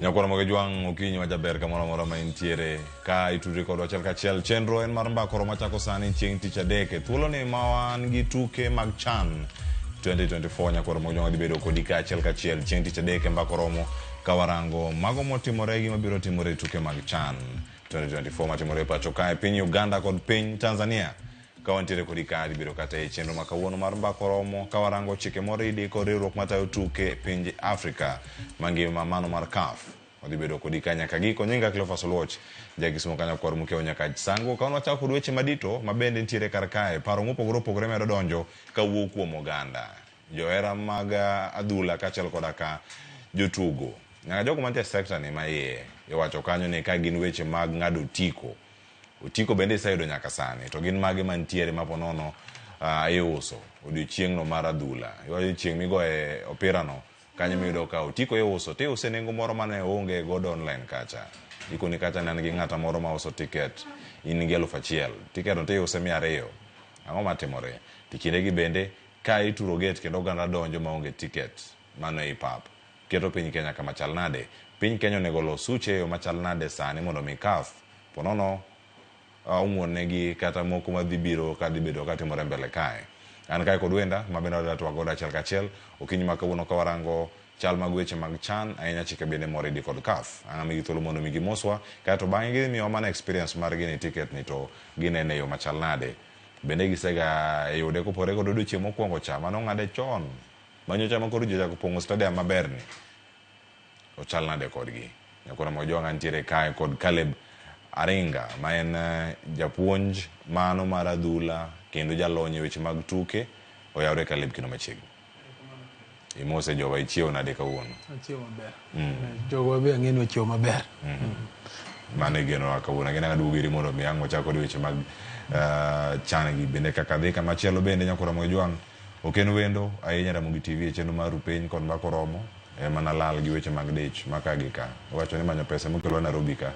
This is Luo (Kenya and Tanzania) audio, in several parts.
Nyakwana moge juang ukinyi majaber kamora mora ma intiere ka itudri kodwa chal kachiel chenro en mar mbako roma chako sani chieng' tich adek thuolo ni mawan gi tuke mag CHAN 2024 nyakwana moge juang dibedo kodi ka chal kachiel chieng' tich adek mbako romo kawarango mago motimore gi mabiro timore tuke mag CHAN 2024 matimore pacho kae piny Uganda kod piny Tanzania kawantiere kodi ka dibiro kata e chenro makawuono mar mbako romo kawarango chike moridi kod riwruok matayo tuke pinje Afrika mangima mano mar CAF odibedo kodi ka nyaka giko nyinga Cleophas Oluoch jagismo kanya kwar mukeo nyaka sango kawan wachako kod weche madito mabende ntiere kar kae paro mopogore opogore medo donjo kawuok kuom oganda johera mag adhula kaachiel koda ka jotugo nyaka jogo mantie sector ni maiye iwacho kanyo ni ka gin weche mag ng'ado otiko bende isayudo nyaka sani to gin mage mantiere maponono iuso odiochieng'no mar adhula odiochieng' migoye opira no kanyo miyudo ka otiko iuso to iuse nengo moro mane onge godo online kacha ikoni kacha nan gi ng'ata moro ma uso ticket in gi 1,000 ticket no to iuse 200 ang'o matimore tikindegi bende ka ituro gate kendo oganda donjo maonge ticket mano ei pap keto piny Kenya kama chal nade piny Kenya onego los suche yo machal nade sani mondo mi CAF ponono umwonegi kata moko madhibiro kadibedo katimore mbele kae an kae kod wenda mabende wadwa goda achiel kachiel okinyi makawuono kawarango chal mag weche mag CHAN ahinya chike bende moridi kod CAF ang'amigi thuolo mondo migi moswa kaeto bang'e gimiyo mana experience mar gini ticket ni to ginene yo machal nade bende gisega yude kopore kod odiochieng' mokwongo cha mano ng'ade chon manyocha makoro ji ochako pong'o stadium maber ni ochal nade kodgi nyakona mojonga ntiere kae kod Caleb Aringa ma en japuonj mano mar adhula kendo jalony e weche mag tuke oyawre Caleb kino machiegni imose jowa ichiew nade kawuono achiew maber jowa be ang'eni ochiew maber mano igeno kawuono agena duogiri mondo mi ang' ochako weche mag CHAN gi bende kaka dhi kamachielo bende nyakora moge juang' oken wendo ahinya Ramogi TV e chenro mar Rupeny kod mbako romo mana lal gi weche mag dich makagi ka wacho ni manyo pesa mokelo Nairobi ka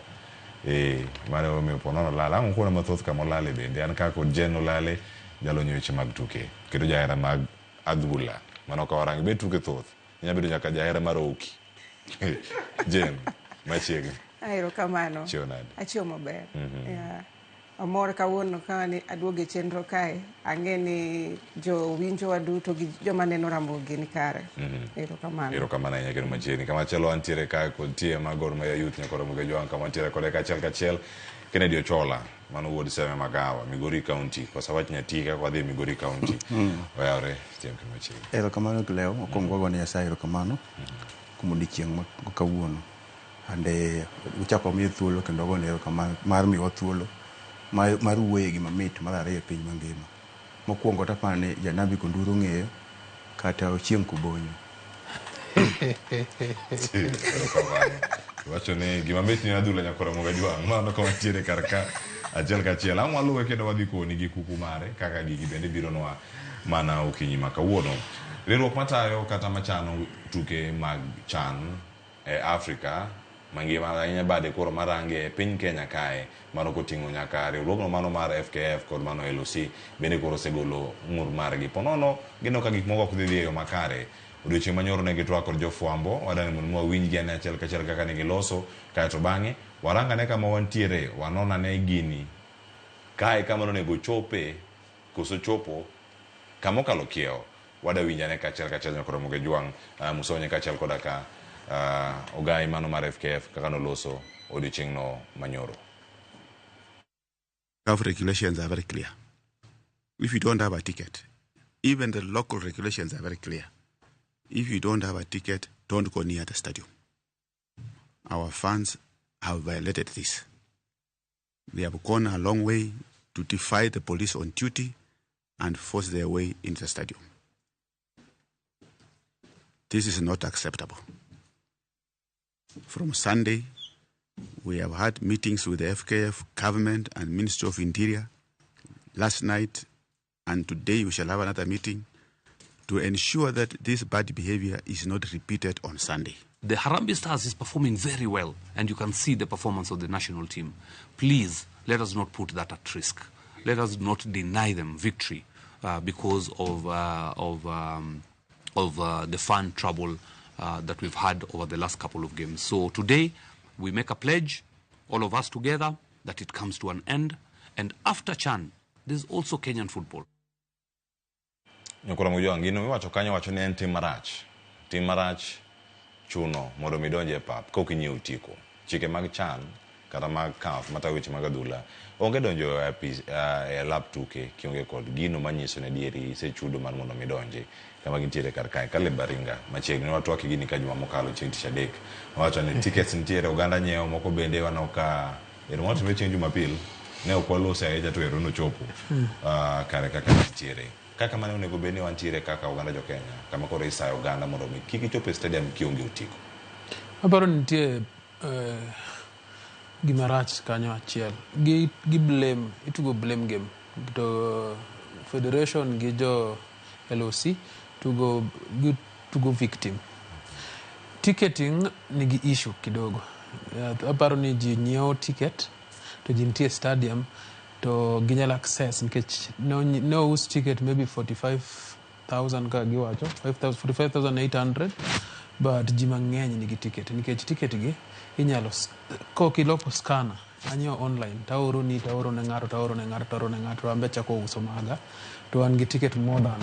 mane omiyo ponono lal ang' kuona mathoth kama olale bende an ka kod Jen olale jalonyo weche mag tuke kendo jahera mag adhula mano kawarangi be tuke thoth inya bedo nyaka jahera mar oki Jen machiegni ayro kamano achiew maber amor kawuono kani aduoge chenro kae ang'eni jo winjo waduto gi joma neno Ramogi ni kare ero kamano ahinya kendo machiegni kamachielo antiere kae kod tie magor ma youth nyakora moge juang' kama antiere kode kachiel Kennedy Ochola mano wuod Seme Magawa Migori County kwa sababu nyatika kwa dhi Migori County oyawre tieng' kendo machiegni ero kamano Gleo okongo go ni Nyasaye ero kamano kuom odiochieng' kawuono ande uchako mi thuolo kendo go ero kamano mar miwa thuolo mar wuoye gi mamit mar ariyo piny mangima mokwongo tapane janabi konduro ng'eyo kata ochieng' kubonyo wacho ni gima mit ni adhula nyakora moge juang' mano kama tiere kar ka achiel kachiel ang' waluwe kendo wadhi koni gi kuku mare kaka gigi bende biro nwa mana okinyi makawuono riwruok matayo kata machano tuke mag CHAN e Afrika mangima ahinya bade koro marange piny Kenya kae mano koting'o nyaka riwruogno mano mar FKF kod mano LOC bende koro segolo ng'ur margi ponono gino ka gik moko ok dhi e yo makare odiochieng' manyoro ne gitwak kod jofwambo wadani mondo wawinjgi ane achiel kachiel kaka ne giloso kaeto bang'e warangane kama wantiere wanonane gini kae kama nonego chope koso chopo kamokalo kiewo wada winjane kachiel nyakora moge juang' musonye kachiel koda ka ogai mano mar FKF kaka noloso odiochieng' no manyoro. CAF regulations are very clear. If you don't have a ticket, even the local regulations are very clear. If you don't have a ticket, don't go near the stadium. Our fans have violated this. They have gone a long way to defy the police on duty and force their way into the stadium. This is not acceptable. From Sunday, we have had meetings with the FKF, government, and Ministry of Interior. Last night and today we shall have another meeting to ensure that this bad behavior is not repeated on Sunday. The Harambee Stars is performing very well, and you can see the performance of the national team. Please, let us not put that at risk. Let us not deny them victory because of the fan trouble that we've had over the last couple of games. So today, we make a pledge, all of us together, that it comes to an end. And after CHAN, there's also Kenyan football. Nyokora mujua ngino miwacho kanyo wacho ni en tim marach chuno mondo midonje pap ko kinyiew tiko chike mag CHAN kata mag CAF mata weche mag adhula onge donjo e lab tuke kionge kod gino manyiso ne dieri sechudo mar mondo midonje kama gintiere kar kae kale baringa machiegni watwaki gini ka juma mokalo chieng' tich adek wacho ni tickets ntiere oganda nyiewo moko bende wanoka ero moto me chieng' Jumapil ne okwalose aeja to ero no chopo kare kaka ntiere kaka mane onego beni wantiere kaka oganda jo Kenya kama koro isayo oganda mondo mi kiki chopo stadium kionge utiko. Aparo nitie gimarach kanyo achiel gi blame itugo blame game to federation gi jo LOC tugo victim. Ticketing nigi issue kidogo. Aparo ni ji nyiewo ticket to ji nitie stadium to ginyal access nikech no use ticket maybe 45,000 ka giwacho 45,800 but ji mang'eny nigi ticket nikech ticket gi inyalo kiloko scanner anyo online taoro ne ng'ato ambe chako uso maga to an gi ticket more than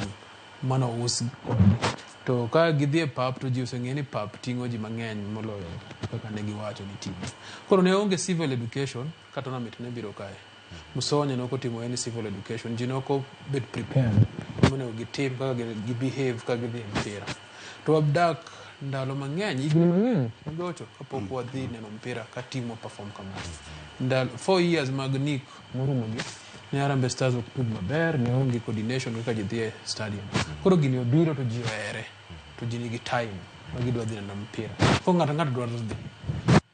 mano us to ka gidhie pap to ji oseng'e ni pap ting'o ji mang'eny moloyo kaka ne giwacho ni ting'o koro ne onge civil education kata na mit ne biro kae Musonye no kotimo any civil education ji noko bet prepared mono gitim kaka gibehave kaka gidhi mpira to abdak ndalo mang'eny igni mang'eny gocho kapok wadhi neno mpira ka timo perform kamano 4 years mag Nick morumo gi ne Harambee Stars ok tug maber ne onge coordination kaka ji dhi e stadium koro gini obiro to ji ohere to ji nigi time ma gidwa dhi neno mpira ko ng'ato dwaro dhi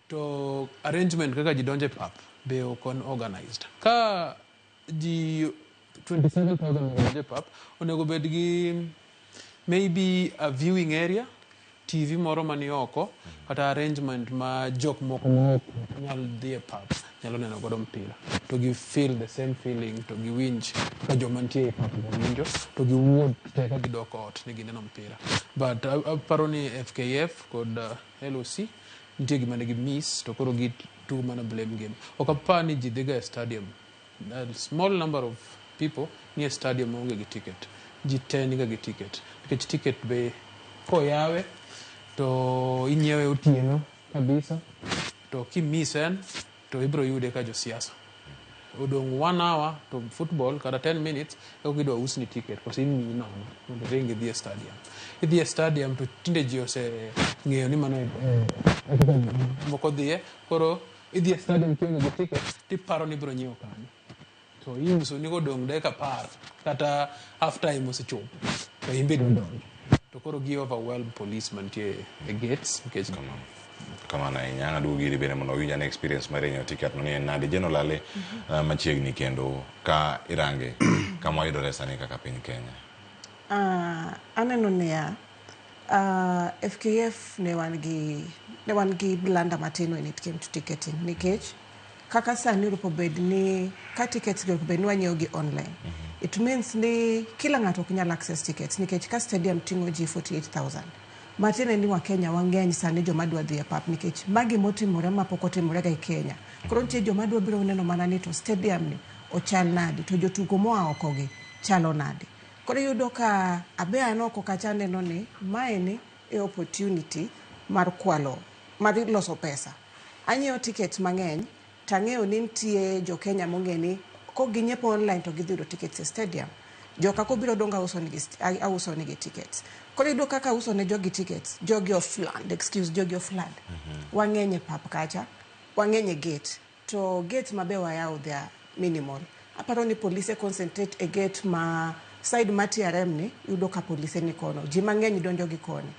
to arrangement kaka ji donje pap be okon organized ka ji 27,000 donje pap onego bed gi maybe a viewing area TV moro mani oko kata arrangement ma jok moko nyal dhi e pap nyalo neno godo mpira to gi feel the same feeling to gi winj ka joma nitie e pap winjo to gi wuod te ka gidok ot ni gineno mpira but aparo ni FKF kod LOC nitie gima ne gi miss to koro gi tu mana blame game okapar ni ji dhiga e stadium a small number of people ni e stadium onge gi ticket ji te niga gi ticket nikech ticket be koyawe to inyiewe otieno kabisa to kimisen to ibro yude ka josiasa odong 1 hour to football kada 10 minutes eko gidwa usni ticket kosi imi nono mondo ringi dhi e stadium idhi e stadium to tinde ji ose ng'eyo ni mano moko dhiye koro idhi e stadium kionge gi ticket tiparo ni bro nyiewo kanyo to iuso ni godong dakika 10 kata half time osechopo to imbe donjo to koro gi overwhelm policeman tie e gates because kama na inyanga dugiri bene mono winja na experience mare nyo ticket no ni nade jenolale machiegni kendo ka irange kama idore sani kaka piny Kenya aneno niya FKF ne wan gi blanda matin when it came to ticketing nikech kaka sani urupo bed ni ka tickets go bed ni wanyiewo gi online it means ni kila ng'ato ok nyal access tickets nikech ka stadium tingo ji 48,000 matine ni wa Kenya wang'eny sani joma dwa dhi e pap nikech magi motimore mapok otimore ga e Kenya koro nitie joma dwa biro neno mana ni to stadium ni ochal nadi to jotugo moa oko gi chalo nadi koro yudo ka abe anoko kacha neno ni mae ni e opportunity mar kwalo mar loso pesa anyiewo tickets mang'eny tang'eyo ni nitie jo Kenya mong'eni ko ginyiepo online to gidhiro tickets e stadium joka ko biro donga uso ni tickets koro yudo kaka uso ne jogi tickets jogi of land wang'enye pap kacha wang'enye gate to gate mabe wayawo their minimal aparo ni police concentrate e gate ma side ma TRM ni yudo ka police ni kono ji mang'eny donjo gi koni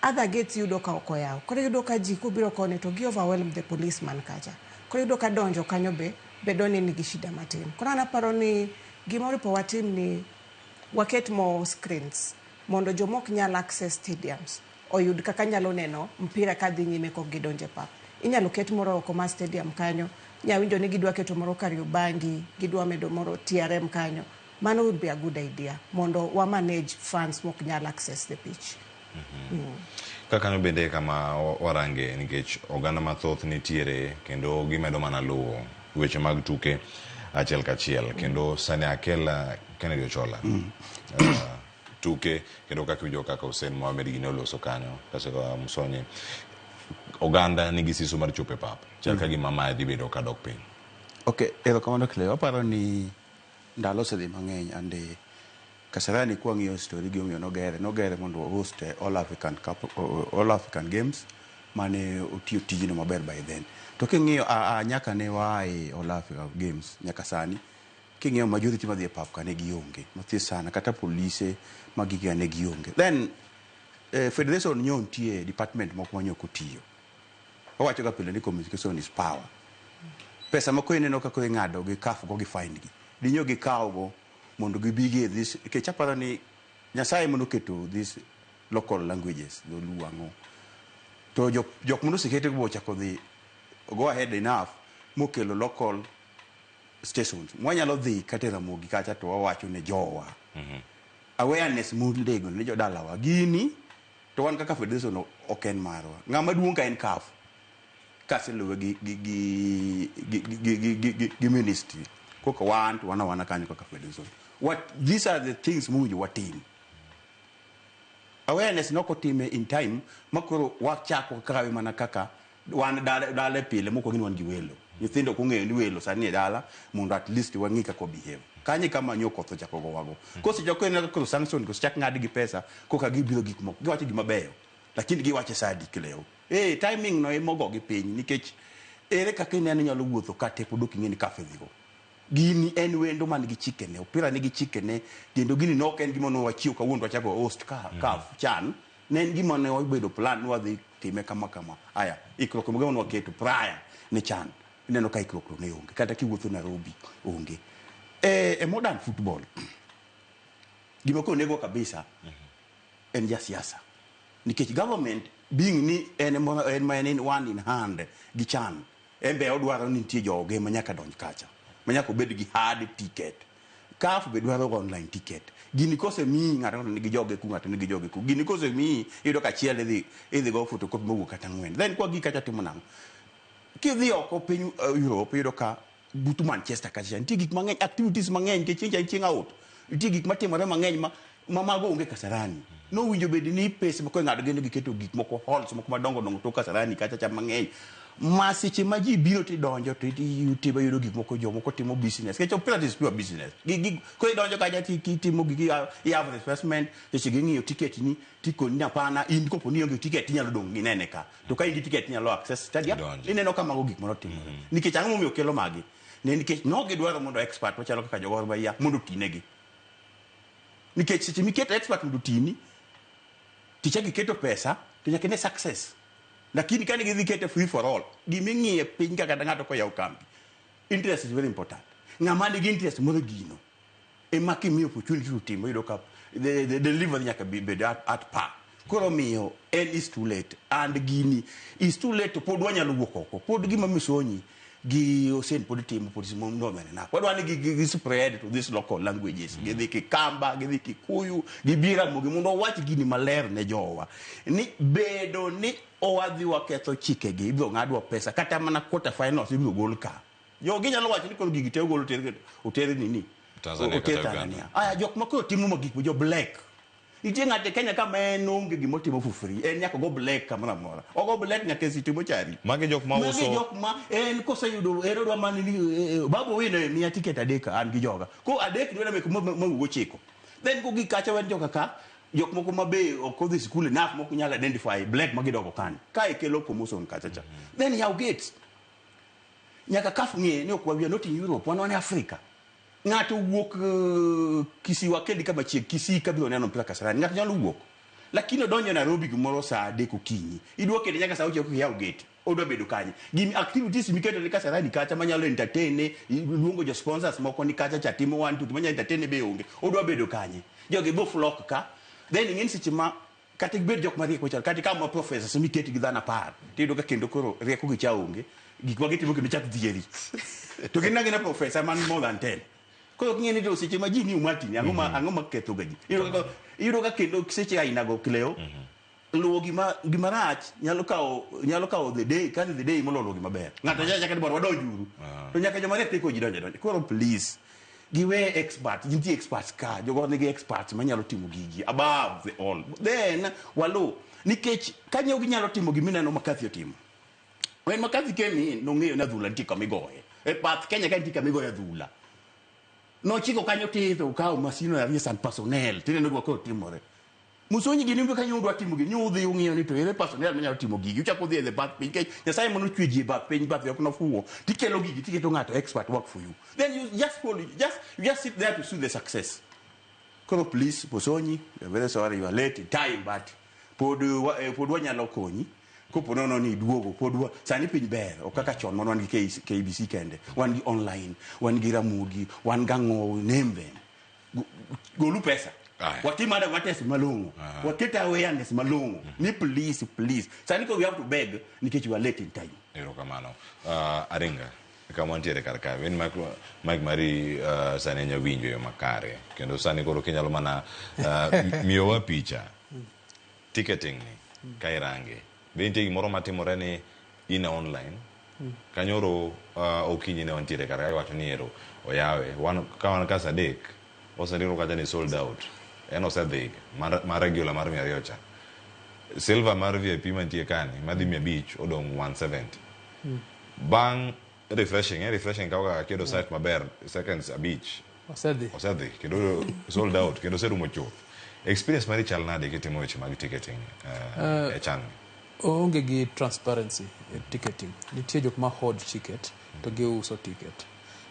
other gates yudo ka okoyaw koro yudo ka ji kubiro koni to gi overwhelm the policeman kacha koro yudo ka donjo kanyo be bedoni nigi shida matin koro anaparo ni gimoro po watim ni waket mo screens mondo jomok nyal access stadiums oyud kaka nyalo neno mpira ka dhi nyime ko gidonje pap inyalo ket moro oko ma stadium kanyo nyawinjo ni gidwa keto moro Kariobangi gidwa medo moro TRM kanyo mano would be a good idea mondo wa manage fans mok nyal access the pitch Kaka bende kama warange nikech oganda mathoth nitiere kendo gimedo mana luwo weche mag tuke achiel kachiel kendo sani akela Kennedy Ochola tuke kendo kaka wijo kaka Hussein Mohamed ginoloso kanyo kase ka Musonye oganda nigi siso mar chope pap chal ka gima ma dhi bedo ka dok piny. Okay, erokamano Cleo, aparo ni ndalo osedhi mang'eny ande Kasarani kwa ng'iyo story gi omiyo nogere mondo host All African Games mane otiyo tijino maber by then. To king'iyo nyaka ne wae All African Games nyaka sani king'iyo majority madhi e pap kane gionge mathis sana kata polise magigi ne gionge. Then federation nyon tie department moko manyo kotiyo. Owacho ga pile ni communication is power. Pesa moko ineno kako ing'ado gi CAF go gi fine gi. Dinyo gi kawo mondo gibige this ke chapara ni Nyasaye mondo keto this local languages do luango to jok mondo sikete go chako dhi go ahead enough mokelo local stations mwanyalo dhi katera mogi kacha to wawacho ne jowa awareness mundego ne jodalawa gini to wan kaka federation oken marwa ng'ama duong' ka en CAF kaseluwe gi ministry koka wana kanyo kaka federation. These are the things mujo watim. Awareness noko time in time makoro wachako kaka mana kaka wan dale pile moko gin wan giwelo. Nyithindo kung'eyo ni welo sani e dala mondo at least wang'ika ko behave. Kanye kama nyoko tho chako go wago. Kosi joko en ko sanction ko chak ng'ad gi pesa koka gibiro gik moko. Giwacho gima beyo. Lakini giwache sadi Cleo. Timing no emogo gi piny nikech ere kaka ineno nyalo wuotho ka tepo dok ing'eni kafe dhigo. Gini en wendo man gi Chike ne opira ni gi Chike ne kendo gini nok en gima no wachiw ka wuon wachako host ka chan ne en gima ne obedo plan wadhi time kama aya ikro ko gima no keto prior ne chan ineno ka ikro ne onge kata kiwuotho Nairobi onge modern football gima ko nego kabisa en ja siasa nikech government being ni en one in hand gi chan embe odwaro ni tie joge manyaka donj kacha manyako bed gi hard ticket CAF be dwaro online ticket gini kose mi ng'ato nigi joge ku ng'ato nigi joge ku gini kose mi yudo ka chiel idhi go photocopy mogo kata ng'wen then kwa gika timo nang'o kidhi oko piny Europe yudo ka butu Manchester kacha nitie gik mang'eny activities mang'eny ke chieng' out nitie gik matimore mang'eny ma mago onge Kasarani no winjo bed ni pesa ko ng'ado gendo giketo gik moko halls moko madongo to Kasarani kacha cha mang'eny masiche ma ji biro ti donjo to yuti ba yudo gik moko jomoko timo business kecho opira is pure business ko donjo kaja ti timo gigi have investment to ng'iyo ticket ni tiko ni apana in ko poni onge ticket nyalo dong inene ka to ka in ticket nyalo access stadium ineno kama go gik moro timo nikech ang'o momiyo kelo magi ne nikech no gidwaro mondo expert wachalo kaka jogor baya mondo tinegi nikech seche miketo expert mondo tini ticha giketo pesa to nyaka ne success lakini kani gidhi kete free for all giming'iye piny kaka ng'ato ko yaw kambi interest is very important ng'ama nigi interest moro gino ema kimiyo opportunity to timo yudo ka the delivery nyaka be at par koro miyo is too late and gini is too late to pod wanyalo wuok oko pod gima misonyi gi osen pod timo pod simo nomene na pod wan gi spread to this local languages gidhi Kikamba gidhi Kikuyu gibira mogi mondo wach gini maler ne jowa ni bedo ni owadhi waketho chike gi ibiro ng'adwa pesa kata mana quarter finals ibiro gol ka jogi nyalo wacho ni koro gigi te gol otere nini Tanzania aya jok moko timo magik jo black itie ng'ate Kenya kama en onge gimo timo for free en nyaka go black kamera mora ogo black nyaka sitimo chari mage jok ma uso en kosa yudo ero dwa man ni babu wine mi ticket adeka an gi joga ko adek dwena mek mo chiko then ko gi kacha wen joka ka jok moko mabe oko dhi school enough moko nyalo identify black magidogo kan ka ikelo promotion kacha cha then how gets nyaka CAF ng'e ni okwa we are not in Europe wan Africa ng'ato wuok kisiwa kendi kama chieg Kisii kabiro neno mpira Kasarani ng'ato nyalo wuok lakini odonjo Nairobi gimoro saa 3 okinyi idwo kende nyaka saa 6 ko yaw gate odwa bedo kanye gimi activities miketo ni Kasarani kacha manyalo entertain luongo jo sponsors moko ni kacha cha timo 1 2 manya entertain be onge odwa bedo kanye joge bo flock ka then ng'en siche ma kata bed jok ma rieko chal kata kama professors miketi gi dhana par tido ka kendo koro rieko gi cha onge gik ma gitimo kendo chak dhieri to gina professor man more than 10 ko ng'eni do seche ma ji ni umatini ang'o ma ketho gaji iro ka kendo seche aina go Cleo luwo gima rach nyalo kawo the day kan the day molo luwo gima ber ng'ato nyaka dwaro wadonjuru to nyaka joma riek teko ji donjo koro please giwe expert nitie experts ka jogo nigi experts manyalo timo gigi above the all then walu nikech kanyo ginyalo timo gimineno makathi otimo when makathi kemi nong'eyo na dhula nitie kamigoye e path Kenya ka nitie kamigoye dhula nochiko kanyo tidho ukawo masino ya visa personnel tineno dwa ko timore musonyi gini mbe kanyo dwa timo gini udhi ung'iyo ni to ere personnel manyalo timo gigi uchako dhi e the bath piny kech nyasaye mono chweji e bath piny bath yok nofuwo tikelo gigi tiketo ng'ato expert work for you then you just sit there to see the success koro please Musonyi very sorry you are late in time but pod wanyalo konyi kopo nono ni duogo pod sani piny ber o kaka chon mono wan gi KBC kende wan gi online wan gi Ramogi wan gango name them golu pesa watimada wates malongo waketa awareness malongo ni please sani ko we have to beg nikech you are late in time erokamano aringa kama ntiere karka wen Mike Mari sani nya winjo yo makare kendo sani koro kinyalo mana miyowa picha ticketing ni kairange bente gimoro matimore ni ina online kanyoro okinyi ne wantiere karka wacho ni ero oyawe wan ka sadek osadiro kata ni sold out eno sadek mar regular mar 200 cha silver mar VIP mantie kani madhi 500 odong 170 bang refreshing kawa kedo site maber seconds a beach osadhi kedo sold out kedo serumo chuth experience mari chal nade kitimo weche mag ticketing e chan onge gi transparency e ticketing nitie jok ma hold ticket to giuso ticket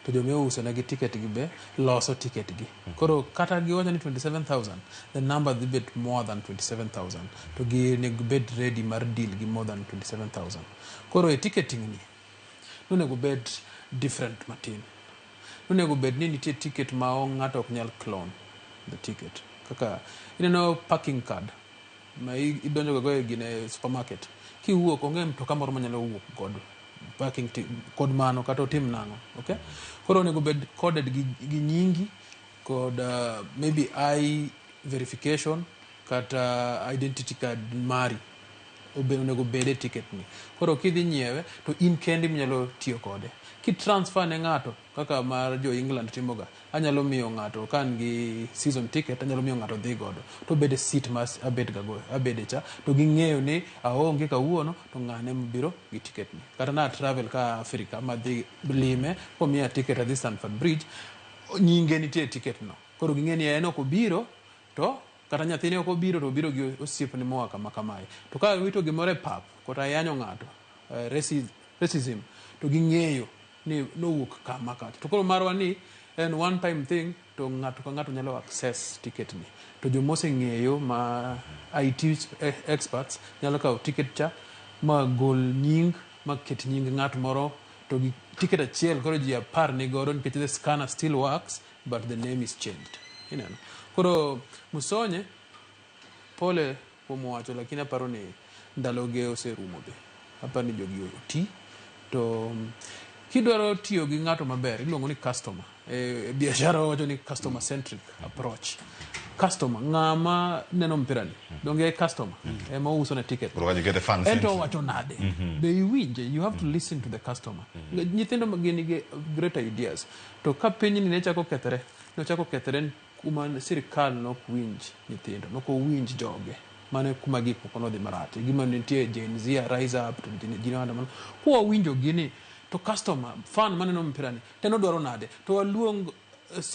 to joma uso na gi ticket gi be loso ticket gi koro kata giwacho ni 27,000 the number they bet more than 27,000 to gi nego bed ready mar deal gi more than 27,000 koro e ticketing ni nego bed different matin nego bed ni nitie ticket ma ng'ato ok nyal clone the ticket kaka ineno parking card ma idonjo go e gine supermarket ki wuok onge mtoka moro manyalo wuok god parking kod mano kata otim nango okay koro nego bed coded gi nyingi kod maybe eye verification kata identity card mari onego bede ticket ni koro kidhi nyiewe to in kendi mnyalo tiyo kode ki transfer ne ng'ato kaka mar jo England timoga anyalo miyo ng'ato kan gi season ticket anyalo miyo ng'ato dhi godo to bede seat mas abede cha to ging'eyo ni aonge kawuono to ng'ane mbiro gi ticket ni kata na travel ka Africa madhi lime pomiya ticket at Stanford Bridge nyinge nitie ticket no koro ging'e ni en ok obiro to kata nyathine ok obiro to obiro gi osiepne moa kama kamae to ka wito gimore pap kata yanyo ng'ato racism to ging'eyo ni nowuok kama kata to koro marwa ni en one time thing to ng'ato ka ng'ato nyalo access ticket ni to jomose ng'eyo ma IT experts nyalo kawo ticket cha ma gol nying ma ket nying ng'at moro to gi ticket achiel koro ji apar ni godo nikech the scanner still works but the name is changed ineno koro Musonye pole kuom wacho lakini aparo ni ndaloge oserumo be aparo ni jogi oti to kidwaro tiyo gi ng'ato maber iluongo ni customer biashara wacho ni customer centric approach customer ng'ama neno mpira ni donge customer ema uso na ticket ento wacho nade be iwinje you have to listen to the customer nyithindo magini ge great ideas to ka piny ni ne chako kethre kuma sirikal nok winj nyithindo nok winj joge mane kuma gik moko nodhi marati gima nitie Gen Z rise up to jinanda man ko winjo gini to customer fan maneno mpira ni teno dwaro nade to waluong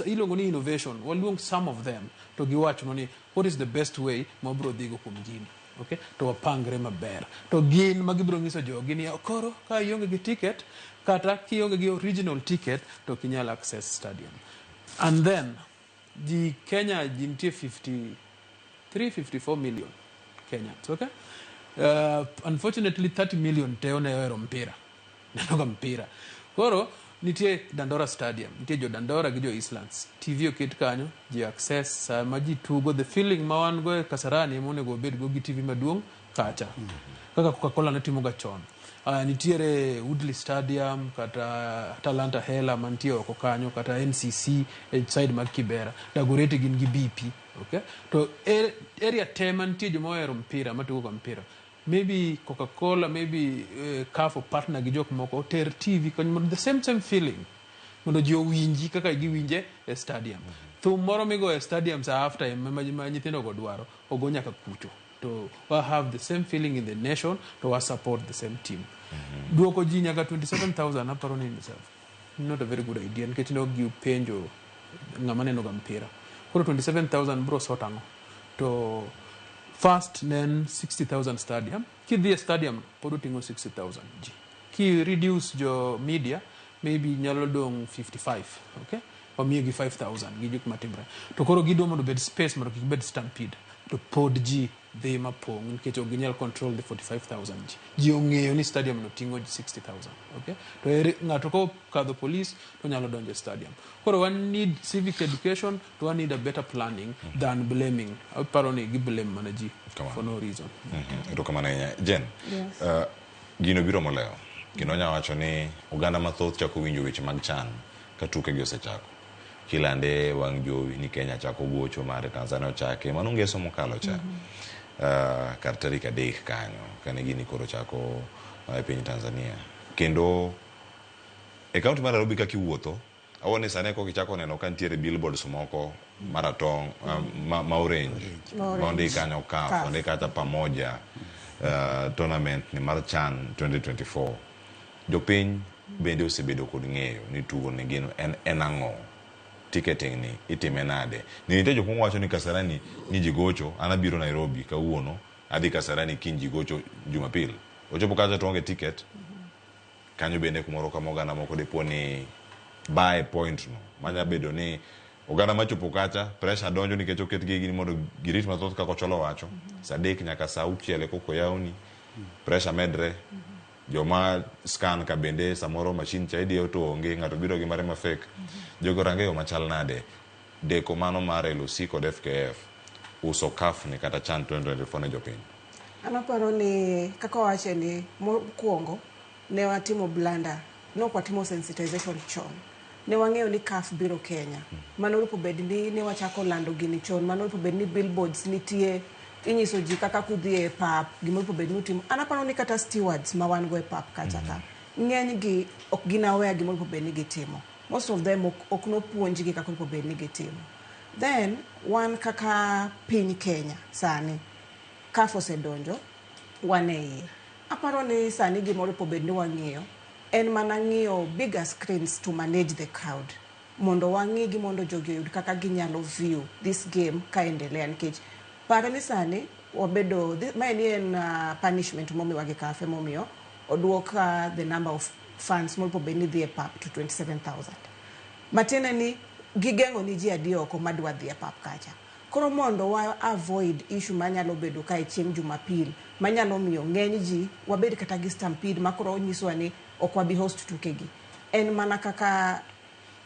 ilongo ni innovation waluong some of them to giwacho ni what is the best way mabro dhigo kuom gini okay to wapangre maber to gin magibro ngiso jogi ni koro ka ionge gi ticket kata kionge gi original ticket to kinyal access stadium and then the Kenya jintie 54 million Kenyans okay unfortunately 30 million teone ero mpira nanoga mpira koro nitie Dandora Stadium nitie jo Dandora gi jo Eastlands TV oket kanyo ji access ma ji tugo the feeling ma wan go Kasarani monego bed go gi TV maduong kacha kaka Coca-Cola ne timo ga chon nitiere Woodley Stadium kata Talanta Hela mantie oko kanyo kata NCC side mag Kibera Dagoretti gin gi BP okay to area tema nitie joma ohero mpira matugo kwa mpira maybe Coca-Cola maybe CAF partner gi jok moko ter TV kanyo the same feeling mondo ji owinji kaka giwinje e stadium thum moro migo e stadium sa after ma nyithindo go dwaro ogo nyaka kucho to we have the same feeling in the nation to we support the same team duoko ji nyaka 27,000 aparo ni not a very good idea nikech no gi penjo ng'ama neno ga mpira koro 27,000 bro sotango to first nen 60,000 stadium kidhi stadium pod oting'o 60,000 ji ki reduce jo media maybe nyalo dong 55 okay omiyo gi 5,000 gi juk matimre to koro gido mondo bed space mondo kik bed stampede to pod ji dhi mapong nikech ok ginyal control the 45,000 ji ong'eyo ni stadium no ting'o ji 60,000 okay to ng'ato ko kadho police to nyalo donjo stadium koro one need civic education to one need a better planning than blaming aparo ni gi blame mana ji for no reason to kamano Jen gino biro moleo kino nyawacho ni oganda mathoth chako winjo weche mag chan ka tuke gi osechako kilande wang jowi ni Kenya chako gocho mare Tanzania ochake mano ngeso mokalo cha kar tarik 3 kanyo kane gini koro chako e piny Tanzania kendo e kaunti mar Nairobi ka kiwuotho awone sane ko kichako neno ka ntiere billboards moko maratong ma orange onde kanyo CAF onde kata pamoja tournament ni mar CHAN 2024 jopiny bende osebedo kod ng'eyo ni tugo ni gino en ang'o ticketing ni itime nade ni nite jok mwacho ni Kasarani ni jigocho anabiro Nairobi kawuono adhi Kasarani kiny jigocho Jumapil ochopo kacha to onge ticket kanyo bende kumoro kama oganda moko depo ni buy point no manya bedo ni oganda machopo kacha pressure donjo nikech oket gigi mondo girit mathoth kako cholo wacho saa 3 nyaka saa 6 koko yawni pressure medre joma scan ka bende samoro machine cha idio to onge ng'ato biro gi mare ma fake jogo rangeyo machal nade deko mano mare LOC kod FKF uso CAF ni kata CHAN 2024 ne jopiny anaparo ni kaka wache ni mokuongo ne watimo blanda no kwatimo sensitization chon ne wang'eyo ni CAF biro Kenya mano rupo bed ni wachako lando gini chon mano rupo bed ni billboards nitie inyiso ji kaka kudhie pap gimo rupo bed nutimo anaparo ni kata stewards ma wan go e pap kacha ka ng'eny gi ok ginaweya gimo rupo bed ni gitimo most of them ok no puonji gi kaka rupo bed ni gitimo then wan kaka piny Kenya sani CAF osedonjo wane aparo ni sani gimo rupo bed ni wang'iyo en mana ng'iyo bigger screens to manage the crowd mondo wang'i gi mondo jogi yud kaka ginyalo view this game ka endelea nikech paro ni sani wabedo ma en punishment momiwa gi CAF momiyo oduoka the number of fans mo bed ni dhie pap to 27,000 matene ni gigeng'o ni ji adi oko madwa dhie pap kacha koro mondo wa avoid issue manyalo bedo ka chieng' Jumapil manyalo miyo ng'eny ji wabed kata gi stampede makoro nyiswa ni ok wabi host tukegi en mana kaka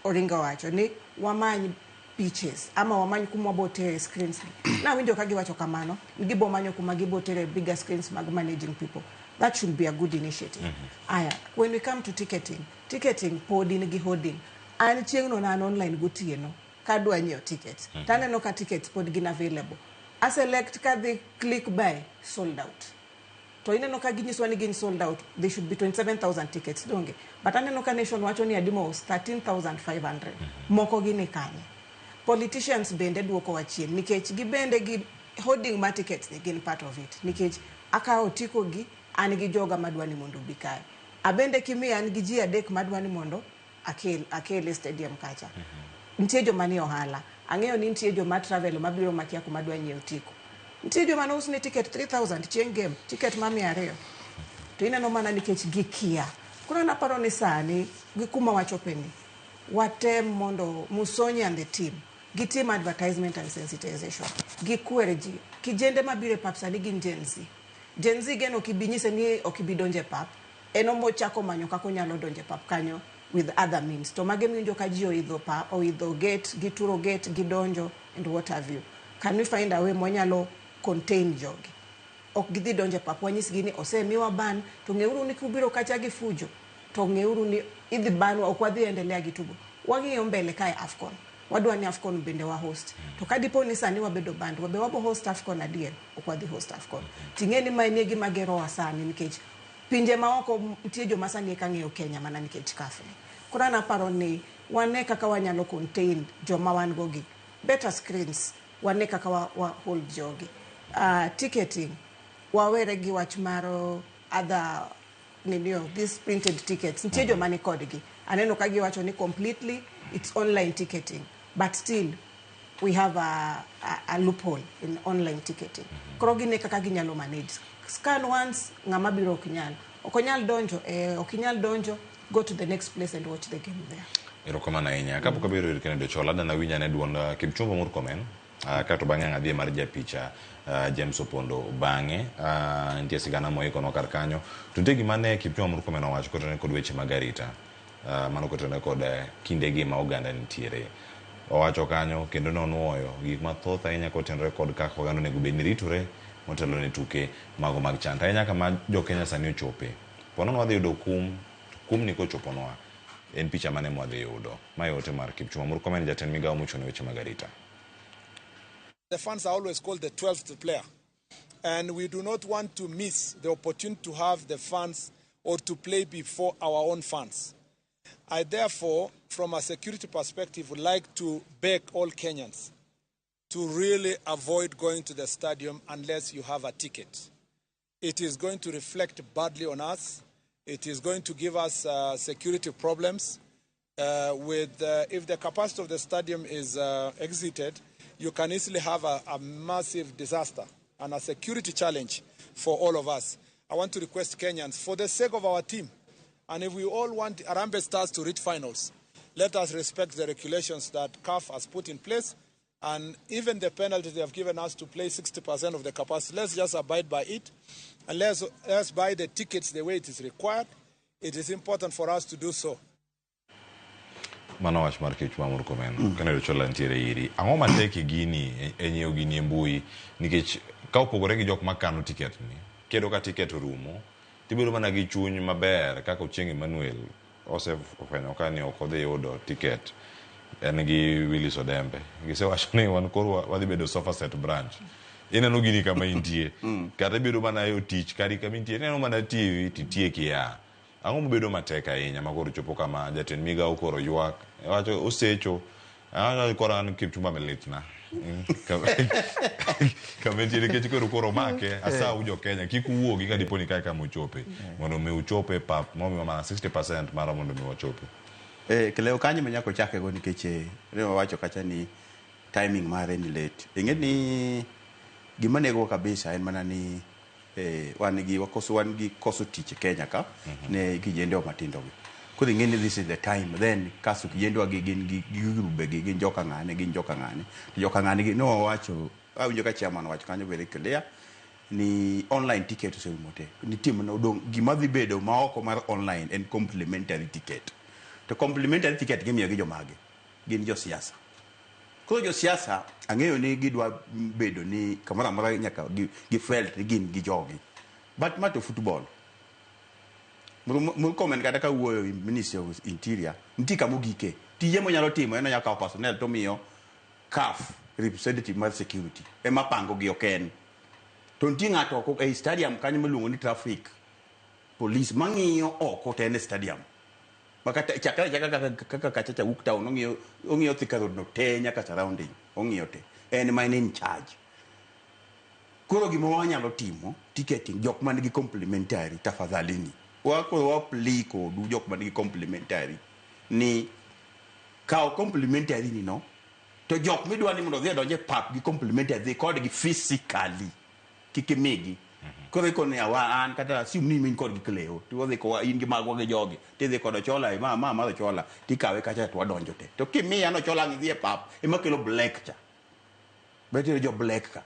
Oringa wacho ni wamany pitches ama wamany kuma botere screens na winjo ka giwacho kamano gibo manyo kuma gibotere bigger screens mag managing people that should be a good initiative aya when we come to ticketing pod in gi holding an chieng' no na online gotieno kadwa nyiew tickets taneno ka tickets pod gin available a select ka the click buy sold out to ineno ka ginyiswa ni gin sold out they should be 27,000 tickets donge but aneno ka nation wacho ni adimo 13,500 moko gini kanye politicians bende duoko wachien nikech gibende gi holding ma tickets ni gin part of it nikech aka otiko gi an gi joga madwani mondo bikae abende kimi an gi ji adek madwani mondo akel stadium kacha nitie joma ni ohala ang'eyo ni nitie joma travel mabiro makia kuma dwa nyiew tiko nitie joma no usne ticket 3,000 chieng' game ticket ma 200 to ineno mana nikech gikia kuna naparo ni sani gikuma wachopeni watem mondo Musonyi and the team gitim advertisement and sensitization gikwere ji kijende mabire pap sani gin Gen Z geno kibinyise ni okibidonje pap enomo chako manyo kako nyalo donje pap kanyo with other means to mage minjo ka ji oidho pap oidho gate gituro gate gidonjo and what have you can we find a way monyalo contain jogi ok gidhi donje pap wanyis gini osemiwa ban to ngeuru ni kubiro kacha gi fujo to ngeuru ni idhi ban ok wadhi endelea gi tugo wang'iyo mbele kae AFCON wadwa ni AFCON bende wa host to kadipo ni sani wabedo band wabe wabo host AFCON adier ok wadhi host AFCON ting'eni ma nie gima gero wasani nikech pinje maoko nitie joma sani ka ng'eyo Kenya mana nikech kafe kora na paro ni wane kaka wanyalo contain joma wan gogi better screens wane kaka wa hold jogi ticketing wawere gi wach maro other these printed tickets nitie joma ni kodgi aneno ka giwacho ni completely it's online ticketing but still we have a loophole in online ticketing koro gine kaka ginyalo manage scan once ngama biro okonyal donjo go to the next place and watch the game there erokamano ahinya kapok abiro ir Kennedy Ochola dana winya ne duond Kipchumba Murkomen kato bang'e ng'adhi mar japicha James Opondo bang'e nitie sigana moikono kar kanyo to nitie gima ne Kipchumba Murkomen owacho kotene kod weche mag arita mano kotene kod kindegi ma oganda nitiere owacho kanyo kendo nonuoyo gik mathoth ahinya kotenore kod kaka oganda onego bed ni ritore motelo ne tuke mago mag chanta ahinya kama jo Kenya sani ochope ponono wadhi yudo kum ni kochoponwa en picha mane mwadhi yudo mayote mar Kipchumba Murkomen jatend migawo mochung' ne weche mag arita. The fans are always called the 12th player, and we do not want to miss the opportunity to have the fans or to play before our own fans. I therefore, from a security perspective, would like to beg all Kenyans to really avoid going to the stadium unless you have a ticket. It is going to reflect badly on us. It is going to give us security problems. If the capacity of the stadium is exited, you can easily have a massive disaster and a security challenge for all of us. I want to request Kenyans, for the sake of our team, and if we all want Harambee Stars to reach finals, let us respect the regulations that CAF has put in place, and even the penalty they have given us to play 60% of the capacity. Let's just abide by it, and let's buy the tickets the way it is required. It is important for us to do so. Mano wach mar Kipchumba Murkomen Kennedy Ochola ntiere iri ang'o mateke gini enyiewo gini e mbui nikech ka opogore gi jok makano tiket ni kedo ka tiket rumo tibedo mana gi chuny maber kaka Ochieng' Emmanuel osefwenyo ka ni ok odhi yudo tiket en gi Willis Odembe gisewacho ni wan koro wadhi bedo sofa set branch ineno gini kama intie kata bedo mana yo tich kari kama intie ineno mana TV titie kia ang'o mobedo matek ahinya makoro chopo kama jatend migawo koro ywak wacho osecho koro an Kipchumba melitna kama ntiere kech koro make asau jo Kenya kik uwuogi ka diponi kae kama uchope mondo mi uchope pap momiyo mana 60% mara mondo mi wachope keleo kanyo menyako chake go nikech ne wawacho kacha ni timing mare ni late ing'e ni gima nego kabisa en mana ni wan gi koso tich Kenya ka ne kijende matindo gi kodi ngeni this is the time then kasu kijende gi gin gi grube gi gin joka ngane gi no wacho awinjo ka chairman wacho kanyo very clear ni online ticket oserumote ni tim no dong gima dhi bedo ma oko mar online en complimentary ticket to complimentary ticket gimiyo gi jomage gin jo siasa ko jo siasa ang'eyo ni gidwa bedo ni kamara mara nyaka gi felt gin gi jogi but matter football Murkomen kata ka wuoyo Ministry of Interior nti kama gike tije monyalo timo en nyaka personnel to miyo CAF representative mar security ema pango gi oken to nti ng'ato oko e stadium kanyo miluongo ni traffic police mang'iyo oko tene stadium makata chakaka kacha Wook Town ong'iyo Thika Road no te nyaka surrounding ong'iyo te en mine in charge koro gima wanyalo timo ticketing jok man gi complimentary tafadhali ni wa pliko du jok man gi complimentary ni kao complimentary ni no to jok midwa ni mondo dhi donje pap gi complimentary dhi kod gi physically kikimigi koro ko ne an kata sim ni min kod gi kleo to dhi ko in gi magwa gi jogi ti dhi kod Ochola ma Ochola ti kawe kacha to donjo te to kimiya no Ochola ngi dhi pap ema kelo black cha beto jo black ka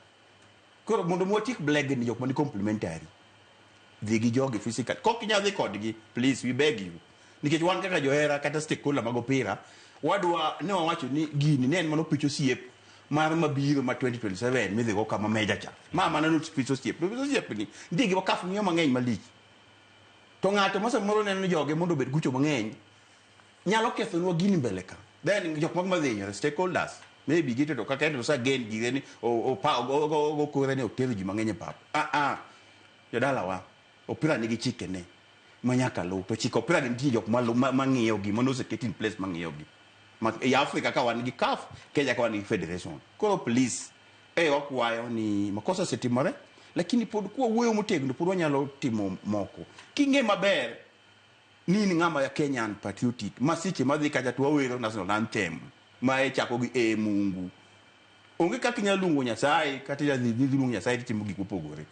koro mondo motik black ni jok man complimentary dhi gi jogi physical ko kinya dhi kod gi please we beg you nikech wan kaka johera kata stakeholder mag opira wadwa ne wawacho ni gini ne en mano picho siep mar mabiro ma 2027 midhi go kama meja cha mama nanu piso siep ni ndigi wakaf ng'iyo mang'eny malich to ng'ato mosamoro neno joge mondo obed gucho mang'eny nyalo kethonwa gini mbele ka then jok mag madhinyore stakeholders maybe gite to kaka endo sa gen gire ni o kore ne otero ji mang'eny pap jodalawa opira nigi chike ne manyaka lu to chike opira nitie jok mang'iyo gi mondo oseketi in place mang'iyo gi e Africa ka wan gi CAF Kenya ka wan gi federation koro please wakwayo ni makosa setimore lakini pod kwa wuoyo motegno pod wanyalo timo moko kinge maber ni ng'ama ya Kenyan patriotic masiche madhi kacha to wawero national anthem ma e chako gi Mungu onge kaka nyalungo Nyasaye kata ya dhi luongo Nyasaye timo gik mopogore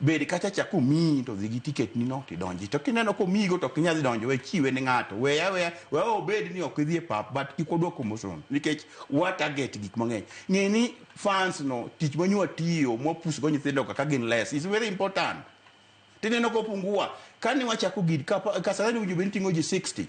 bed kata chako mi to dhi gi ticket ni no ti donji to kineno ko migo to kinyadhi donjo we chiwe ne ng'ato we obed ni ok idhi pap but kikodwoko motion nikech what target gik mang'eny ng'eni fans no tich manywa tiyo mopus go nyithindo kaka gin less is very important tineno ko pungua kani wachako gid kasarani ujube tingo ji 60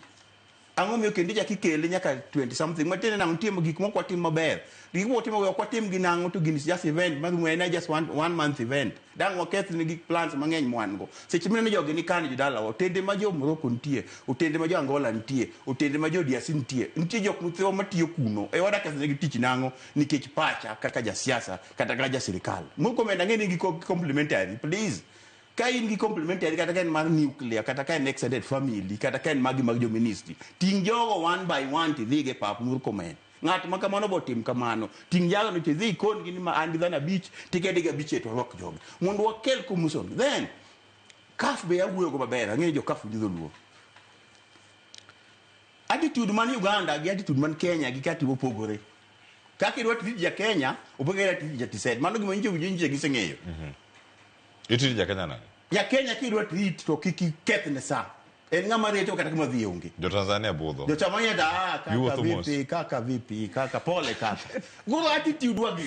ang'o miyo kendi jaki kele nyaka 20 something matene nang timo gik moko tim maber gik moko timo ko tim gi nango to gin just event ma we just one month event dang waketh ni gik plans mang'eny mwan go seche mine jogi ni kan jidala otende ma jo Morocco ntie otende ma jo Angola ntie otende ma jo DRC ntie jok muthiwa matiyo kuno e wada keth gi tich nango nikech pacha kaka ja siasa kata kaka ja sirikal moko menda ngeni gi complementary please ka in gi complementary kata kan mar nuclear kata kan extended family kata kan magi mag jo ministry ting jogo one by one ti dhige pap mur komen ng'at ma kamano bo tim kamano ting jago no ti dhi kon gi ma andi dhana beach tikedi ga beach to rock jogo mondo wakel commission then CAF be awuoyo go maber ang'e jo CAF ndidho luo attitude man Uganda gi attitude man Kenya gi kati opogore kaka idwa tiji ja Kenya opogore tiji ja tised mano gima injo winjo gi seng'eyo Itiri ja Kenya nani? Ya Kenya kidwa treat to kiki keth ne sa. En ng'ama reto kata kama dhi onge. Jo Tanzania budho. Jo Tanzania kaka vipi kaka pole kaka. Guru attitude wagi.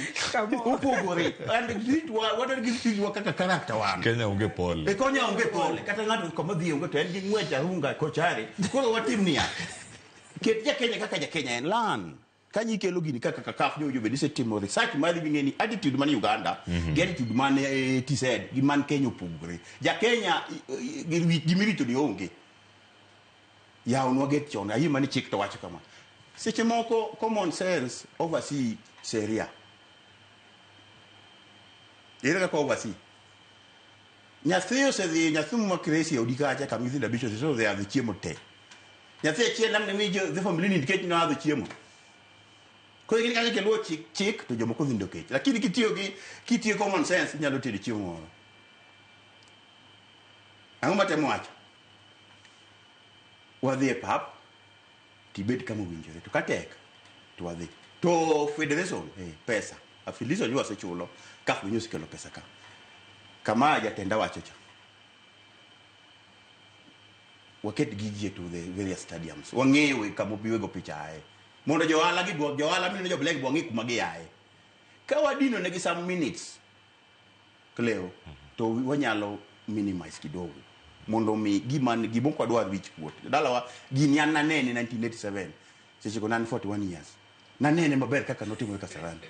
Upogore. And treat what are give treat kaka character wan. Kenya unge pole. Kenya unge pole. Kata ng'ato kama dhi onge to en gi ng'wecha runga kochare. Guru watim niya. Ket ja Kenya kaka ja Kenya en lan. Kanyi kelo gini kaka CAF nyo be dise timo research mari bingeni attitude man Uganda attitude man TZ gi man Kenya opogore ja Kenya gimirito ni onge ya onwa get chona yi mani chik to wacho kama seche moko common sense oversee seria ira ka oversee nyathio se dhi nyathumu makresi odika acha kamithi da bicho so they are the chiemo te nyathio chien nam ne mi jo the family ni dikech na the chiemo ko gini kaje ke luo chik to jomoko dhindo kech lakini kitiyo common sense nyalo tedo chiemo moro ang'o matemo wacho wadhi e pap tibed kama winjore to katek to wadhi to federation pesa affiliation yuase chulo CAF nyusi kelo pesa ka kama jatenda wacho cha waket gigi to the various stadiums wang'ewe kama biwego picha ae mondo johala gi duok johala mino jo black bongi kuma gi yae ka wadino ne gi some minutes kleo to wanyalo minimize kidogo mondo mi gimo kwa dwa wich kuot dalawa gini an nanene 1987 seche ko nan 41 years nanene maber kaka notimo Kasarani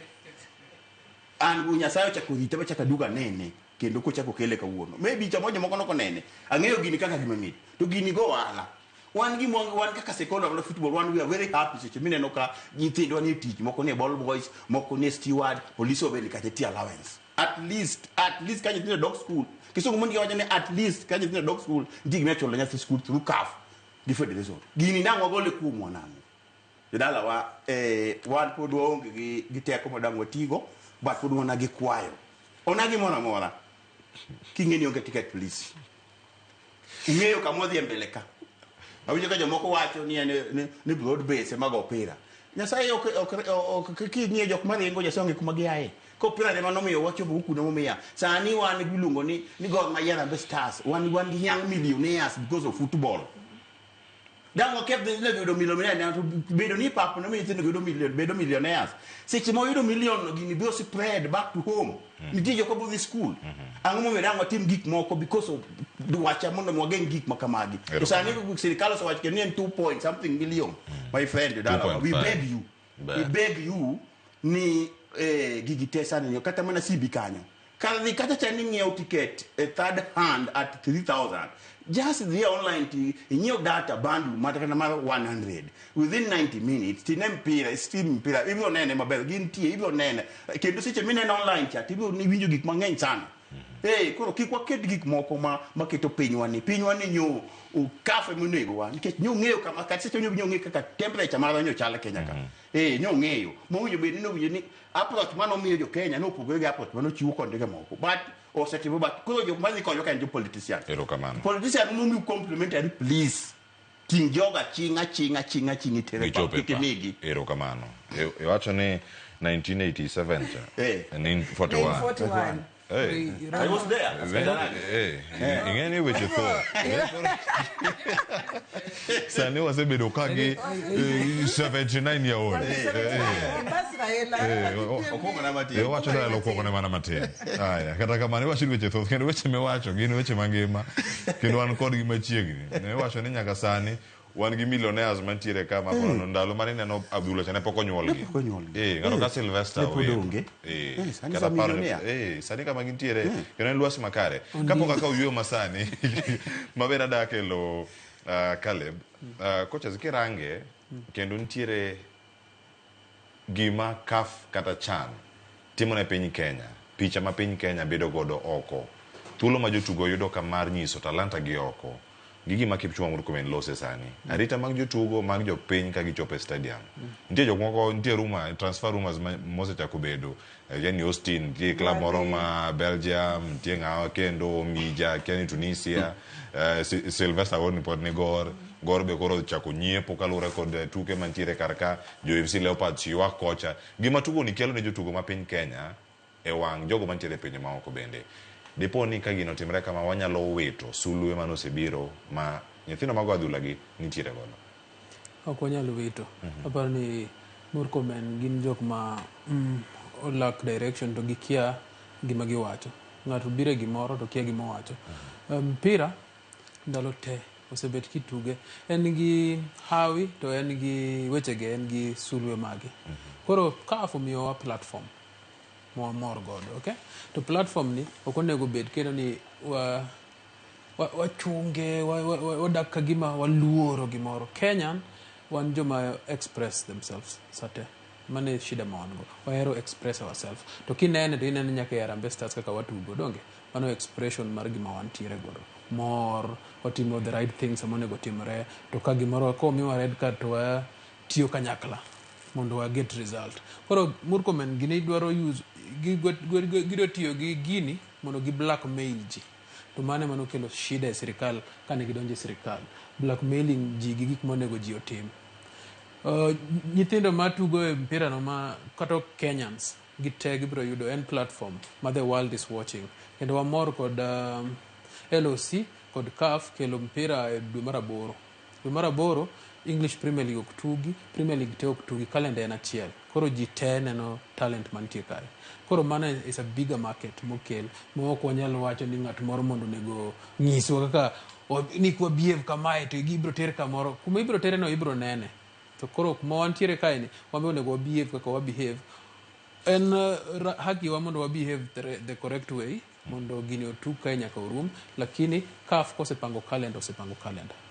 an gu Nyasaye chako rita ba chaka duga nene kendo ko chako kele kawuono maybe chamoja moko noko nene ang'eyo gini kaka gimamit to gini go wala wan kaka sekola of football wan we are very happy seche mineno ka nyithindo ni tich moko ne ball boys moko ne steward police obeni kata ti allowance at least ka nyithindo dog school kisungu mundi wacho ne at least ka nyithindo dog school ndigi mecho la nyathi school through CAF di federation gini nango gole ku mwanangu jodala wa wan pod onge gi teko madang watigo but pod wana gi kwayo onagi mora kingeni onge ticket police ng'eyo kamodhi mbele ka awinjo ka jomoko wacho ni broad base mag opira Nyasaye ok king'iyo jok maringo jasonge kuma giaye ko opira ne manomiyo wacho buku no momiya sani wan giluongo ni Gor Mahia and Stars wan gi young millionaires because of football dango kep de le do millionaire na bedo ni pap no mi tino do million bedo millionaires seche mo yudo million gini be spread back to home ni tijo ko bu school ango mo dango tim gik moko because of do wacha mondo mo gen gik makamagi to sani ko serikali so wacha ni 2 point something million my friend we beg you ni gigi te sani kata mana sibi kanyo kala kata chani ngiew ticket a third hand at 3,000 just the online new data bundle mata kana mara 100 within 90 minutes tinem pira stream pira ibyo nene mabel gintie ibyo nene kendo seche minen online chat ibyo ni winjo gik mang'eny sana koro kik waket gik moko maketo pinywani nyo kafe monego wa nikech nyo ng'eyo kama kata seche nyo ng'eyo kaka temperature mar nyo chala Kenya ka nyo ng'eyo mowinjo bed no winjo ni approach mano miyo jo Kenya no pogore gi approach mano chiwo kondege moko but osetimo but koro jo mani konyo kan jo politician politician no mi complimentary please ting joga chinga tere pa kikinigi erokamano iwacho ni 1987 41 I was there. Ingeni weche tho. Sani wasebedo kagi 79 year old. Wacho dalo kwokone mana matin. Aya, kata kamano wacho weche tho kendo weche mewacho gin weche mangima. Kendo wan kod gi machiegni. Ne wacho ni nyaka sani wan gi millionaires mantiere kama kono ndalo mane neno Abdullah chane pok onyuolgi ng'ato ka Sylvester Oyonge kata paro sani kama gintiere kendo en lwasi makare kapok aka uyueyo masani maber adak e lo Caleb kocha zikirange kendo nitiere gima CAF kata CHAN timo ne piny Kenya picha ma piny Kenya bedo godo oko thuolo ma jotugo yudo kamar nyiso talanta gi oko gigi ma Kipchumba Murkomen lose sani arita mag jotugo mag jopiny ka gichopo e stadium nitie jok moko nitie transfer rumors mosechako bedo yani Austin nitie club moro ma Belgium nitie ng'awa kendo Mija Kenya Tunisia Sylvester Awoni pod ni gor be koro chako nyiepo kalure kod tuke mantiere karka jo FC Leopards ywak kocha gima tugo ni kelo ne jotugo ma piny Kenya e wang' jogo mantiere e pinje maoko bende dipo ni ka gino timre kama wanyalo wito sulwe manosebiro ma nyithindo mag adhula gi nitiere godo ok wanyalo wito aparo ni Murkomen gin jok ma lack direction to gikia gima giwacho ng'ato bire gimoro to kia gima wacho mpira ndalo te osebet kituge en gi hawi to en gi wechege en gi sulwe mage koro CAF omiyowa platform mor godo okay to platform ni okonego bed kendo ni wachunge wadak ka gima waluoro gimoro Kenyan wan joma express themselves sate mane shida mawango wahero express ourselves to kinene to inene nyaka e Harambee Stars kaka watugo donge mano expression mar gima wantiere godo mor watimo the right things amonego timre to ka gimoro ko miwa red card to tiyo kanyakla mondo wa get result koro Murkomen gine dwaro use gido tiyo gi gini mondo gi blackmail ji to mano kelo shida e sirikal kane gidonje sirikal blackmailing ji gi gik monego ji otim nyithindo matugo e mpira no ma kata Kenyans gite gibiro yudo en platform ma the world is watching kendo wamor kod LOC kod CAF kelo mpira e dwe mar aboro English Premier League oktugi Premier League te oktugi kalenda en achiel koro ji te neno talent mantie kae koro mana is a bigger market mokel moko wanyal wacho ni ng'at moro mondo nego nyiswa kaka ni kwa behave kamae to gibro tere kamoro kuma ibro tere no ibro nene to koro kuma wantiere kae ni wambe onego behave kaka wa behave en haki wa mondo wa behave the correct way mondo gini otug kae nyaka urum lakini CAF kosepango calendar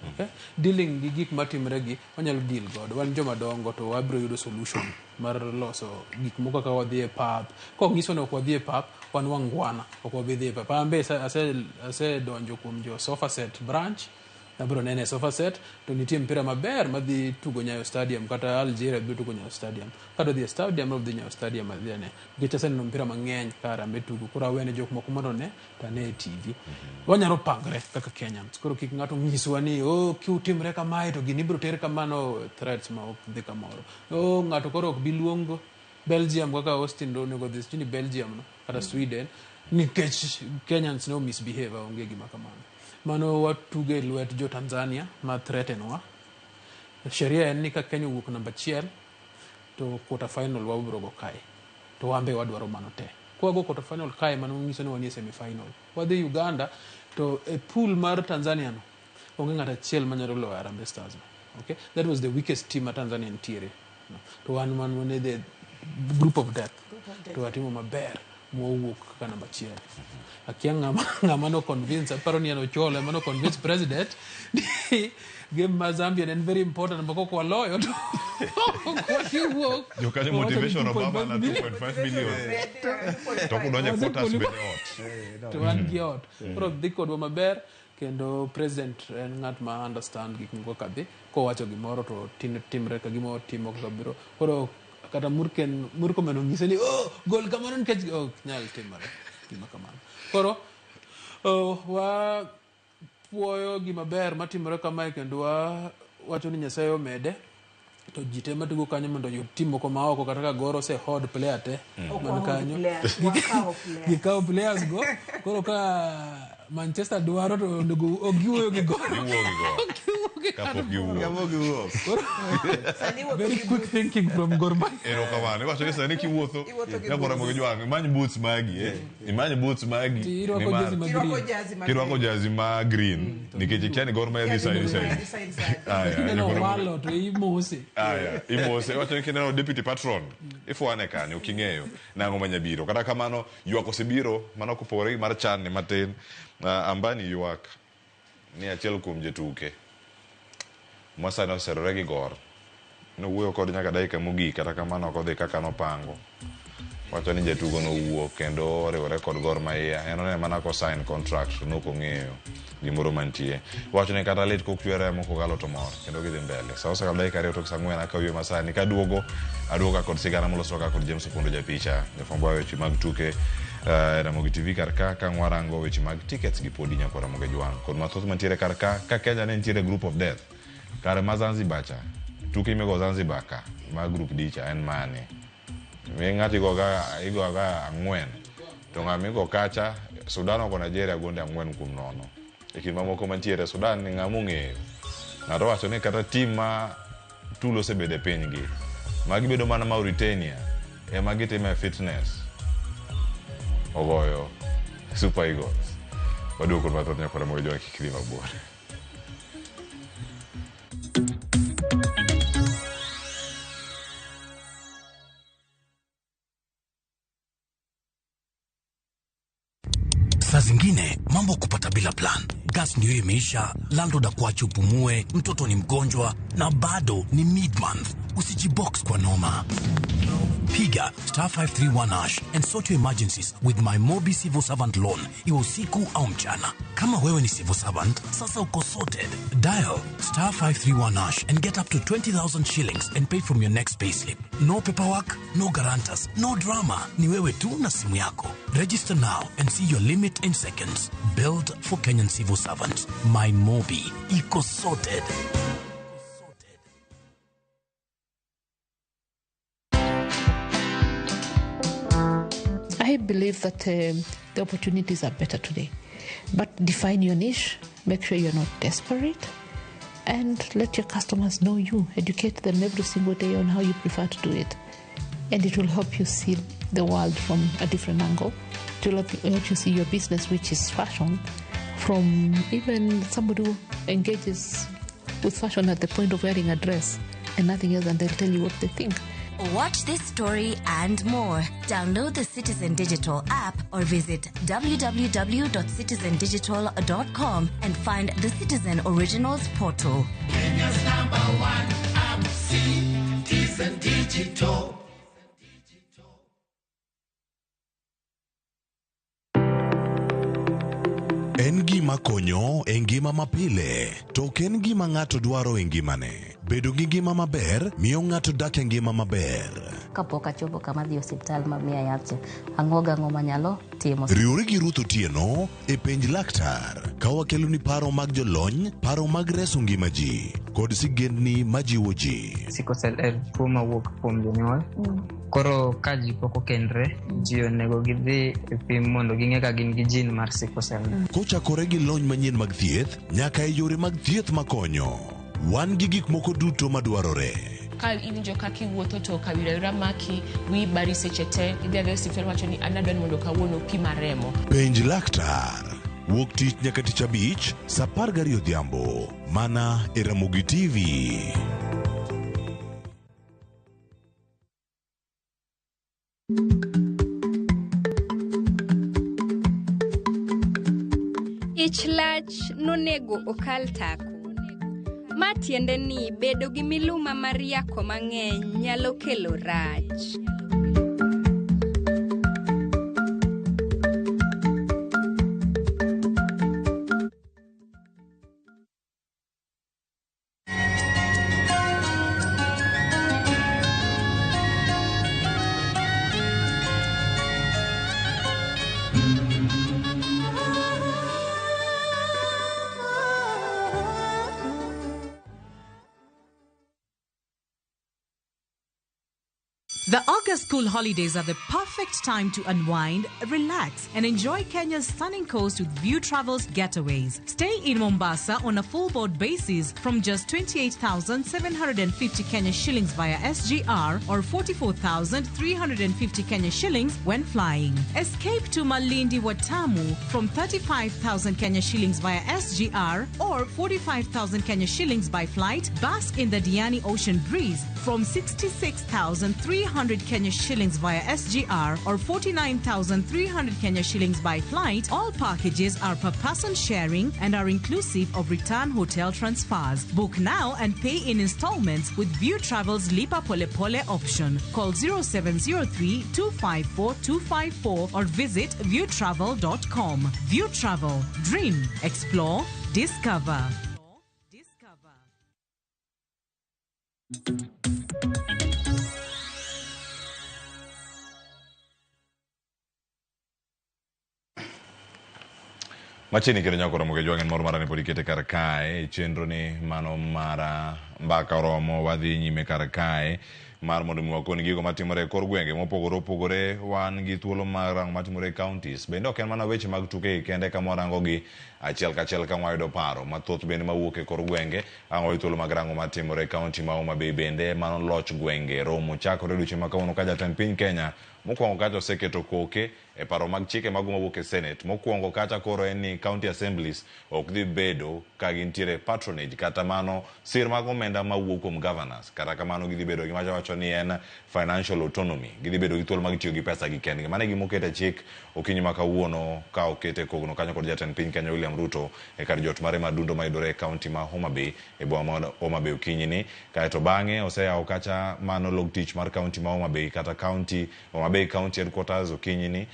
okay dealing gi gik matimre gi wanyalo deal godo wan joma dongo to wabiro yudo solution mar loso gik moko ka wadhi e pap ko ngiso ne ok wadhi e pap wan wangwana ok wadhi e pap ambe ase donjo kuom jo sofa set branch abro nene sofa set to nitie mpira maber madhi tugo Nyayo Stadium kata Algeria biro tugo Nyayo Stadium kata the stadium of the Nyayo Stadium adhiane gichase no mpira mang'eny kara metugo kora wene jok moko mondo ne tane TV wanyalo pangre kaka Kenyans koro kik ng'ato nyiswa ni kiutimre kamae to gini biro tere kamano threats ma ok dhi kamoro ng'ato koro ok biluongo Belgium kaka Austin do nego this ni Belgium no kata Sweden nikech Kenyans no misbehave onge gima kamano mano watuge lwet jo Tanzania ma threatenwa sheria en ni ka Kenya wuok namba 1 to quarter final wabiro go kae to wambe wadwaro mano te kwa go quarter final kae mano nyiso ni wanie semi final wadhi Uganda to a pool mar Tanzania no onge ng'ata achiel manyalo loyo Harambee Stars okay that was the weakest team at Tanzania ntiere to one the group of death to watimo maber mowuok kaka namba achiel. Akia ng'ama no convince, aparo ni Ocholo ema no convince president ni game ma Zambia en very important mbako kwa loyo to kwa kiwuok yo kanye motivation Obama na 2.5 million to kudonje quotas bende ot to wan gi ot koro dhi kodwa maber kendo president en ng'at ma understand gik moko kadhi kowacho gimoro to timre ka gimo timo kaka biro koro kata Murkomen ong'ise ni gol kamano nikech ok nyal timore gima kamano koro wa puoyo gima ber matimore kamae kendo wacho ni Nyasaye omede to ji te matugo kanyo mondo yud tim moko maoko kata ka goro se hod player te man kanyo gikawo players go koro ka Manchester dwaro to ogiwuoyo gi goro very quick thinking from Gor Mahia erokamano iwacho ni sani kiwuotho nyakora mogo jwang imany boots magi imany boots magi kirwako jazi ma green nikech ikia ni Gor Mahia dhi side walo to imose imose iwacho ni kineno deputy patron ifuane kanyo uking'eyo nang'o manyabiro kata kamano ywak osebiro mano kopogore gi mar chan ni matin ambani ywak ni achiel kuom jotuke Masano oserore gi Gor nowuoyo kod nyaka dakika mogik kata kamano ok odhi kaka nopango wacho ni jatugo nowuok kendo oriwore kod Gor Mahia en one mana ko sign contract nokong'eyo gimoro mantie wacho ni kata lit kokchwe remo kokalo to mor kendo gidhi mbele sa osa dakika 2 tok sang'wen akawiyo masani kaduogo kod sigana molosroka kod James Opondo japicha jafwambo weche mag tuke Ramogi TV karka ka ngwarango weche mag tickets gi podi nyako Ramogi jwang kod mathoth mantiere karka ka Kenya ne ntiere group of death kare ma Zanzibar cha tuke imego Zanzibar ka ma group D cha en mane mi ng'ati igoga 4 to ng'ami go kacha Sudan oko Nigeria gonde 4-0 e kind mamoko mantiere Sudan ni ng'amu ng'eyo ng'ato wacho ni kata tim ma tulo osebede pinygi magi bedo mana Mauritania ema gitime fitness ogoyo Super Eagles waduoko mathoth nyako Ramogi jwang kikri mabor Saa zingine mambo kupata bila plan. Gas ndio imeisha, landlord akuache upumue, mtoto ni mgonjwa na bado ni mid-month. Usijibox kwa noma. Piga *531# and sort your emergencies with my Mobi Civil Servant Loan, iwe usiku au mchana. Kama wewe ni civil servant, sasa uko sorted. Dial *531# and get up to 20,000 shillings and pay from your next payslip. No paperwork, no guarantors, no drama. Ni wewe tu na simu yako. Register now and see your limit in seconds. Build for Kenyan civil servants. My Mobi, iko sorted. I believe that the opportunities are better today. But define your niche, make sure you're not desperate, and let your customers know you. Educate them every single day on how you prefer to do it. And it will help you see the world from a different angle. It will help you see your business, which is fashion, from even somebody who engages with fashion at the point of wearing a dress and nothing else, and they'll tell you what they think. Watch this story and more. Download the Citizen Digital app or visit www.citizendigital.com and find the Citizen Originals portal. Kenya's #1 app, Citizen Digital. En gima konyo e ngima mapile, to ok en gima ng'ato dwaro e ngimane. Bedo gi ngima maber miyo ng'ato dak e ngima maber. Kapok achopo kama dhi osiptal mamiya yath, ang'oga ng'o manyalo timo. Riwri gi Ruth Otieno e penj laktar, ka wakelo ni paro mag jolony, paro mag reso ngima ji, kod sigendni majiwo ji. Sickle cell en tuo mawuok kuom jonyuol. Koro ka ji pok okendre, ji onego gidhi e pim mondo ging'e ka gin gi jin mar sickle cell. Kochakore gi lony manyien mag thieth, nyaka e yore mag thieth makonyo. Wan gi gik moko duto madwarore. Ka iwinjo kaka iwuotho to kawira maki wi bari seche te idhi adhi osiptal wacho ni an adwani mondo kawuono pima remo. Penj laktar wuok tich nyaka tich abich saa 12 odhiambo mana e Ramogi TV. Dich lach nonego okal tako. Ma tiende ni bedo gi miluma mar yako mang'eny nyalo kelo rach. The August school holidays are the perfect time to unwind, relax, and enjoy Kenya's stunning coast with View Travel's getaways. Stay in Mombasa on a full board basis from just 28,750 Kenya shillings via SGR or 44,350 Kenya shillings when flying. Escape to Malindi Watamu from 35,000 Kenya shillings via SGR or 45,000 Kenya shillings by flight. Bask in the Diani Ocean Breeze from 66,300 Kenya shillings via SGR or 49,300 Kenya shillings by flight. All packages are per person sharing and are inclusive of return hotel transfers. Book now and pay in installments with View Travel's Lipa Pole Pole option. Call 0703 254 254 or visit viewtravel.com. View Travel. Dream. Explore. Discover. Machini kire nyakoro moge jwangen mor marane podi kete kar kae chenro ni mano mara mbaka Oromo wadhi nyime kar kae mar mondo mi wakoni gigo matimore e kor gwenge mopogore opogore. Wan gi thuolo mar rango matimore e counties bende ok en mana weche mag tuke kende ka warango gi achiel kachiel ka wayudo paro mathoth bende mawuok e kor gwenge. Ang'o thuolo mag rango matimore e county ma Homa Bay bende mano loch gwenge romo chakore odiochieng' ma kawuono ka jatend piny Kenya mokwongo kacha oseketo koke e paro mag chike mago mawuok e Senate. Mokwongo kacha koro en ni county assemblies ok dhi bedo ka gintiere patronage kata mano sir mag omenda mawuok kuom governors. Kata kamano gidhi bedo gima wacho ni en financial autonomy. Gidhi bedo gi thuolo mag tiyo gi pesa gi kendgi. Mano gima okete chik okinyi ma kawuono ka okete kogno kanyo kod jatend piny Kenya William Ruto e kar jot mare madundo mayudore e county ma Homa Bay e boma ma Homa Bay okinyi ni. Kaeto bang'e oseyawo kacha mano log tich mar county ma Homa Bay kata county Homa Bay county headquarters okinyi ni.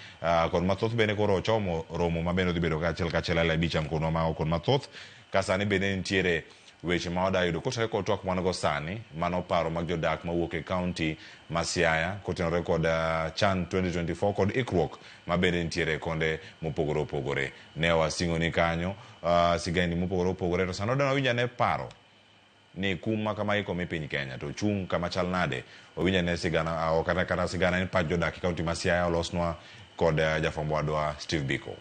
Kod mathoth bende koro ochomo romo mabende dhi bedo kachiel ala bicham kono ma kod mathoth ka sani bende nitiere weche ma wada yudo kotenore kod twak manego sani mano paro mag jodak mawuok e county ma Siaya kotenore kod Chan 2024 kod ikruok ma bende nitiere konde mopogore opogore. Ne wasingo ni kanyo sigani mopogore opogore to sani odwa winja ne paro ni kuma kama iko mi piny Kenya to chung kama chal nade owinja ne sigana o kata sigana en pach jodak e county ma Siaya olosnwa kod jafwambo wadwa Steve Biko.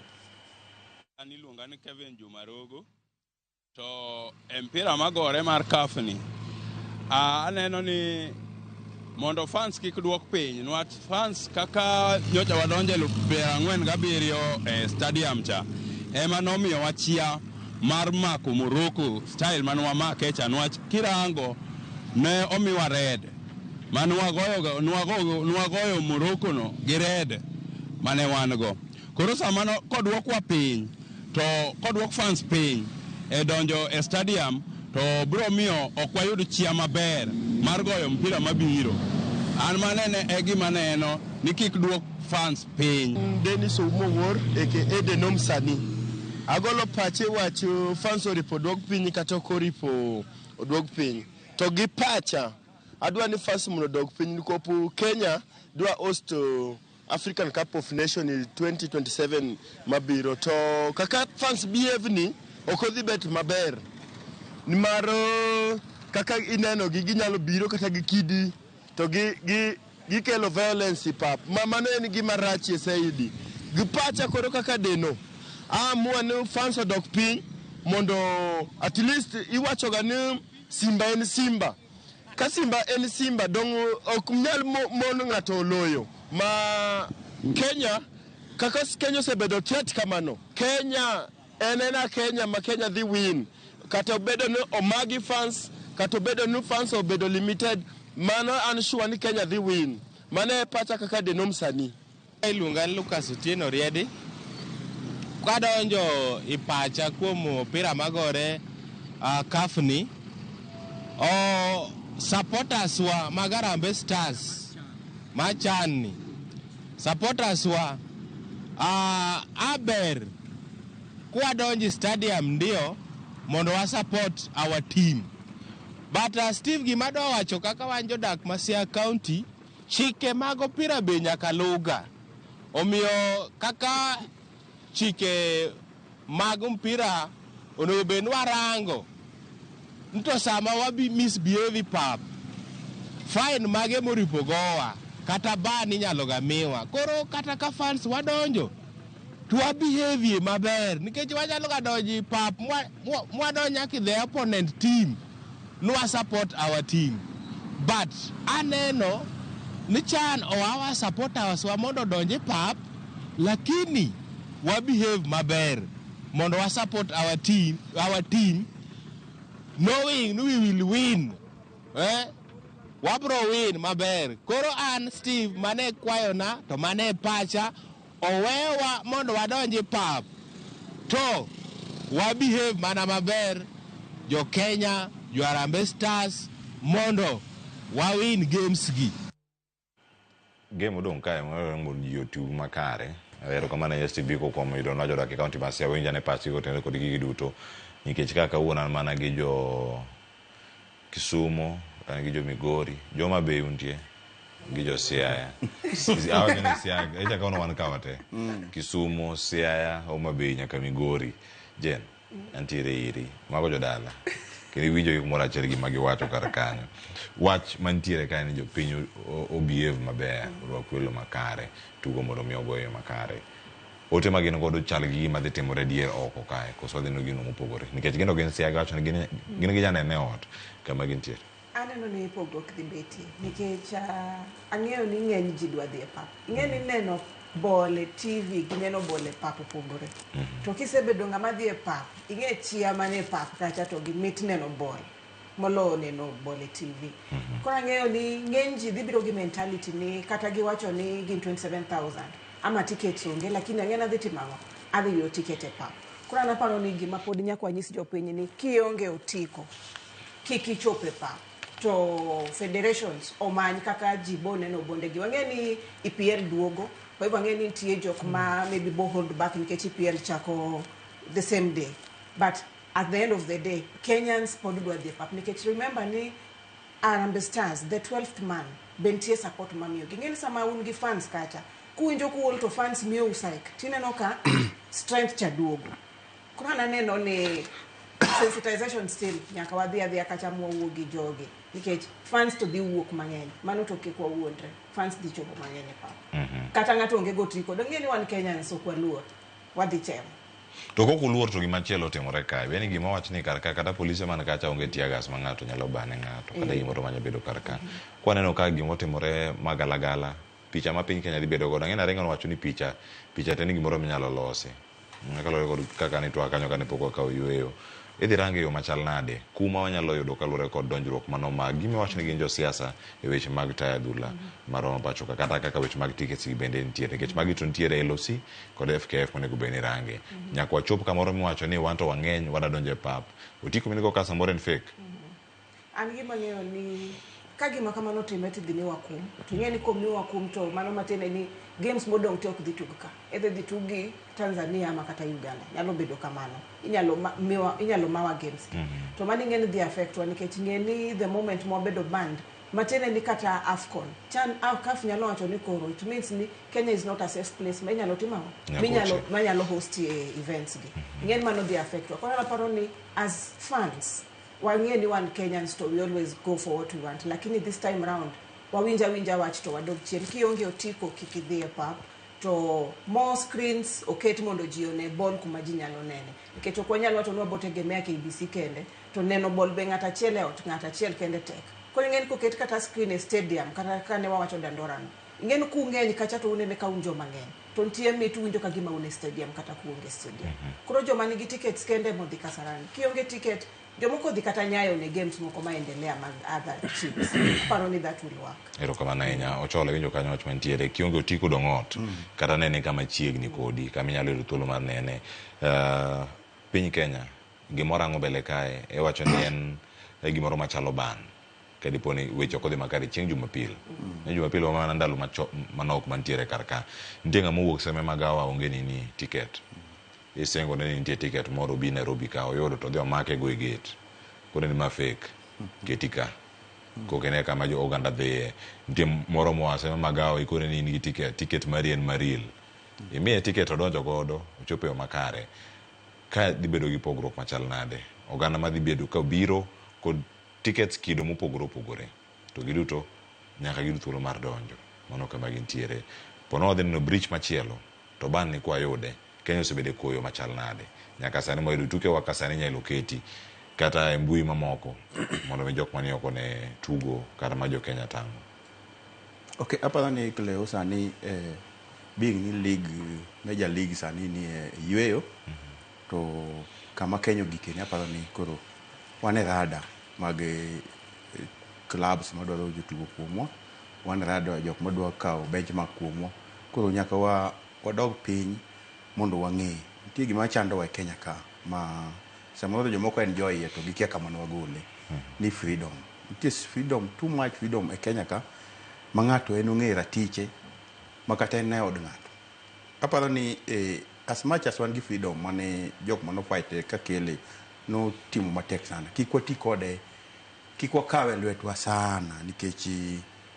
Ani luonga ni Kevin Jumarogo to empira magore mar kafni aneno ni mondo fans kik duok piny nwat fans kaka nyocha wadonje 47 e stadium cha ema nomiyo wachia mar mako Morocco style man wamake cha nwach kirango ne omiwa red man wagoyo Morocco no gi red mane wan go koro samano kodwokwa piny to kodwok fans piny e donjo e stadium to bro miyo ok wayud chia maber mar goyo mpira mabiro an manene e gima neno ni kik duok fans piny. Dennis Omowor aka Edenom Sani agolo pache wacho fans oripo duok piny kata ok oripo duok piny to gi pacha adwa ni fans mondo dog piny nikopo Kenya dwa host African Cup of Nations 2027 mabiro to kaka fans behave ni ok odhi bet maber ni maro kaka ineno ginyalo biro kata gi kidi to gi kelo violence pap mano en gima rach saidi gi pacha koro kaka deno amua ni fans odok piny mondo at least iwacho ga ni Simba en Simba ka Simba en Simba dong ok nyal mon ng'ato loyo ma Kenya kaka Kenya osebedo tet kamano Kenya enena Kenya ma Kenya dhi win kata obedo ni omagi fans kata obedo ni fans obedo limited mano an sure ni Kenya dhi win mano e pacha kaka Denom Sani. Iluonga Lucas Otieno Riedi kadonjo ipacha kuom opira magore kafni supporters wa mag Harambee Stars machanni supporters wa aber kwadonjo stadium ndio mondo wa support our team, but Steve gima dwa wacho kaka wan jodak ma Siaya County, chike mag opira be nyaka luga. Omiyo kaka chike mag mpira onego bed warango nto sama wabi misbehave pap fine mage moripo gowa kata ban inyalo gamiwa. Koro kata ka fans wadonjo to behave maber nikech wanyalo ga donji pap mwadonja ki the opponent team nwa support our team, but aneno ni chan our supporters wa mondo donje pap lakini wa behave maber mondo wa support our team knowing we will win. Wabro win maber. Koro an Steve mane kwayona to mane pacha owewa mondo wadonji pap to wa behave mana maber jo Kenya, jo Harambee Stars mondo wa win games gi. Game odong kae mo YouTube makare. Ero kamane yesti biko kwa mwido najo da county ma Siaya winja ne pachi ko tene kod gigi duto. Nikech kaka wuona mana gi jo Kisumu, gi jo Migori, jo Mabei untie gi jo Siaya. Awa ni Siaya, eja kaona wan kawate. Kisumu, Siaya, Homa Bay nyaka Migori. Jen, antiere iri. Mago jo dala. Kini winjo yukumora cherigi magi wacho karakanyo. Wach mantiere kae ni jo pinyo obehave maber, rwakwelo makare, tugo mondo mi ogoyo makare. Ote magino godo chal gi ma dhi timore dier oko kae, koso dhi no gino mopogore. Nikech gino gin Siaya gacho ni gin gi janene ot kama gintiere. Aneno ni pogruok dhi betie nikech ang'eyo ni ng'eny ji dwa dhi e pap. Ing'e ni neno bol e TV gi neno bol e pap opogore. To kisebedo ng'ama dhi e pap, ing'e chia mane e pap kacha to gi mit neno bol molo neno bol e TV. Koro ang'eyo ni ng'eny ji dhi biro gi mentality ni kata giwacho ni gin 27,000 ama tickets onge, lakini ang'ena dhi timang'o adhi yudo ticket e pap. Koro anaparo ni gima pod nyaka nyis jopiny ni kionge otiko kik ichop e pap to federations omany kaka ji bo neno bondegi. Wang'e ni EPL duogo, kwa hivyo wang'e ni nitie jok ma maybe bo hold back nikech EPL chako the same day, but at the end of the day Kenyans pod dwa dhi e pap nikech remember ni Harambee Stars the 12th man bentie support mamiyo. Ing'e ni sama un gi fans kacha kuwinjo kuol to fans miyo usaik tineno ka strength cha duogo. Koro aneno ni sensitization still nyaka wadhi adhiya kacha mwawuo gi jogi nikech fans to dhi wuok mang'eny, mano to kik wawuondre, fans dhi chopo mang'eny e pap. Kata ng'ato onge go triko, dong'e ni wan Kenyans ok waluor, wadhi temo. To kok uluor to gimachielo timore kae, beni gima wach ni karka kata polise man kacha onge tiagas ma ng'ato nyalo bane ng'ato kata gimoro manya bedo karka. Kwaneno ka gimo timore magalagala, picha ma piny Kenya dhi bedo godo, ang'ena ringo wacho ni picha teni gimoro minyalo losi. Kalore kod kaka ni to akanyo kane poko ka oyueyo. Idhi range yo machal nade kuma wanyalo yudo kalore kod donjruok mano mag gimi wach ni gin jo siasa e weche mag taya adhula maromo pacho kata kaka weche mag tickets gi bende nitiere nikech magi to nitiere LOC kod FKF monego bed ni range nyaka wachop kamoro miwacho ni wan to wang'eny wadadonjo e pap otiko minigo ka samoro en fake. An gima ng'eyo ni ka gima kamano time tidhi ni wakum to ng'e ni komi wakum to mano matene ni games modong te ok dhi tug ka edhe dhi tugi Tanzania ama kata Uganda, nyalo bedo kamano, inyalo mawa games to mani ng'e ni dhi affect wa nikech ng'e ni the moment mwabedo band matene ni kata AFCON chan CAF nyalo wacho ni koro it means ni Kenya is not a safe place ma inyalo timamo manyalo host events gi ng'e ni mano dhi affect wa. Koro naparo ni as fans wang'e ni wan Kenyans to we always go for what we want, lakini this time round wawinja wach to wadog chien kionge otiko kik idhi e pap to more screens oket mondo ji one ball kuma ji nyalo nene nikech ok wanyalo wacho ni wabotegemea KBC kende to neno ball be ng'ata achiel e ot ng'ata achiel kende tek. Koro ing'e ni koket kata screen e stadium kata kane wawacho Dandorano ing'e ni kung'eny kacha to unene ka unjo mang'eny to nitie mit winjo kagima une stadium kata kuonge stadium. Koro joma nigi tickets kende modhi Kasarani, kionge ticket jomoko dhi kata nyayo ne games moko maendelea mag other teams. Aparo ni that will work. Erokamano ahinya. Ochole winjo kanyo wach mantiere kionge otiko dong'ot kata nene kama chiegni kodi kama inyalo yudo thuolo mar nene. Piny Kenya gimoro ang'o mbele kae wacho ni en gimoro machalo ban kadiponi weche ok odhi makare chieng' Jumapil. Jumapil mana ndalo manok mantiere kar ka. Nitie ng'ama owuok seme magawa onge ni ticket. Isengo ne nitie ticket moro bi Nairobi ka oyudo to dhi omake go e gate. Koro ni ma fake. Ketika. Kokene kama jo oganda dhiye. Nitie moro seme magawa ikore ni nigi ticket mari en maril. Imiye ticket odonjo godo ochopo yo makare. Ka dhi bedo gi pogruok machal nade. Oganda ma dhi bedo ka biro kod tickets kido mopogore opogore. To giduto nyaka giyud thuolo mar donjo. Mano kama gintiere. Pono dhi no bridge machielo to ban ni kwa yude. Kenya osebede koyo machal nade. Nyaka sani moyudo tuke waka sani nyalo keti kata mbui mamoko mondo mi jok mani oko ne tugo kata ma jo Kenya tango. Okay, aparo ni Cleo sani being ni league major league sani ni yueyo to kama Kenya gikeni aparo ni koro wane rada mag clubs madwaro jotugo kuomwa, wane rada jok madwa kao benchmark kuomwa. Koro nyaka wadog piny mondo wang'e nitie gima chando wa Kenya ka ma samoro jomoko enjoy to gikia kama wagole ni freedom. Nitie freedom, too much freedom e Kenya ka ma ng'ato en ong'e ratiche ma kata en od ng'ato. Aparo ni as much as wan gi freedom mane jok mano fight ka kele no timo matek sana. Kik wati kode, kik wakawe lwetwa sana nikech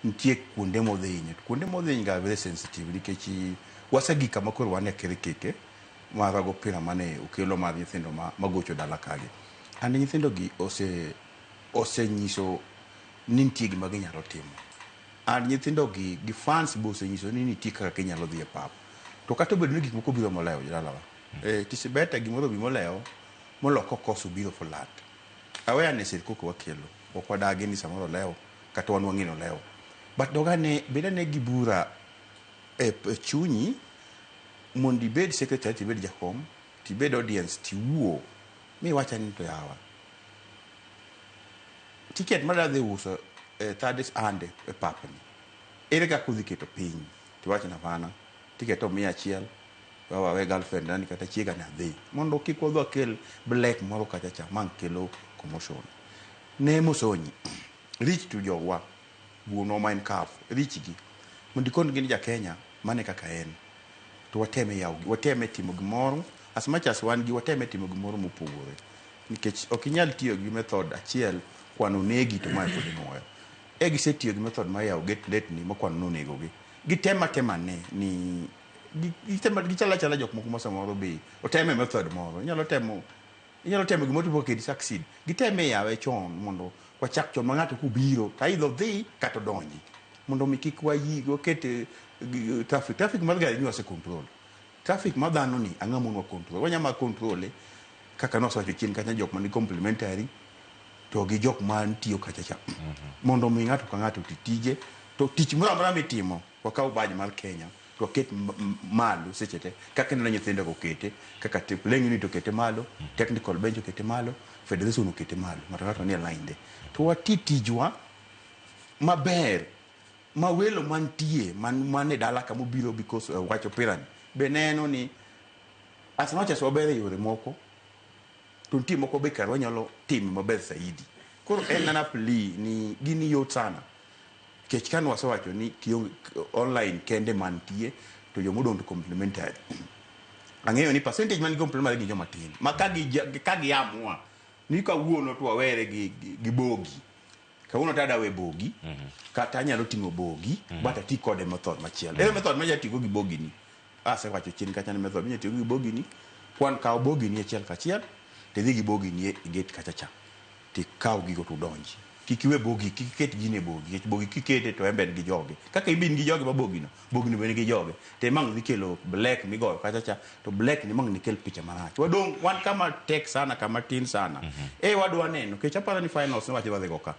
nitie kuonde modhinya. Kuonde modhinya ga very sensitive nikech wasegi kama koro wane keke marago pira mane ukelo mar nyithindo magocho dala kage. Ane nyithindo gi ose nyiso ni nitie gima ginyalo timo. Ane nyithindo gi fans bo ose nyiso ni nitie kaka ginyalo dhi e pap. To kata obedo ni gik moko biro molewo dalawa. Tisibeta gimoro bi molewo moloko koso biro fulat. Awareness koko wakelo. Ok wadagi ni samoro lewo kata wan wang'ino lewo. But dogane bedane gi bura chunyi mondi bed secretary tibed jakom tibed audience tiwuo mi wacha ni to yawa ticket mara de uso third ande e papni ere ka kudhi keto piny tiwacha na bana ticket o 100 we girlfriend nani kata chiega na dhi mondo kik wadho kel black moro kata cha man kelo commotion ne mosonyi rich to jogwa buono main kaf rich gi mondi kon gin ja Kenya mane kaka en to wateme yawgi wateme timo gimoro as much as wan gi wateme timo gimoro mopogore nikech ok inyal tiyo gi method achiel kwano negi to mai pod moyo gisetiyo gi method ma yaw get let ni mokwano no nego gi gitema ne ni gitema gichala jok moko mosamoro be oteme method moro inyalo temo gimoro tipo kedi succeed giteme yawe chon mondo wachak chon ng'ato kubiro ta idho dhi kata donji mondo mi kik wayigo kete traffic mar gari ni wase control traffic ma dhano ni ang'amo no control wanyama control kaka no socho chien kanya jok mani complementary to gi jok man tiyo kacha cha mondo mi ng'ato ka ng'ato titije to tich moro amora mitimo wakaw baj mar Kenya to ket malo sechete kaka neno nyithindo go kete kaka leng'i ni to kete malo technical bench kete malo federation kete malo matato ni line to watitijwa maber ma welo mantie man e dala kamo biro because wacho pirani be neno ni as much as wabere yore moko to nitie moko be kar wanyalo timo maber saidi koro en nana pli ni gini yot sana kech kan wasewacho ni online kende mantie to jomodong to complementary ang'eyo ni percentage man complementary gi joma tin ma kagi amua ni kawuono to wawere gi bogi kawuono tada we bogi kata anyalo tingo bogi bata ti kode method machielo method ma jatigo gi bogi ni asewacho chien kacha ni method ma jatigo gi bogi ni kwan kaw bogi ni achiel kachiel te dhi gi bogi ni e gate kacha cha ti kaw gigo to donji kikiwe bogi kiket gine bogi bogi kikete to emben gi joge kaka ibin gi joge ba bogi no bene gi joge te mang dhi kelo black migo kacha cha to black ni mang ni kel picha marach wadong wan kama tek sana kama tin sana wadwa neno ke chapara ni finals wacho wadhi go ka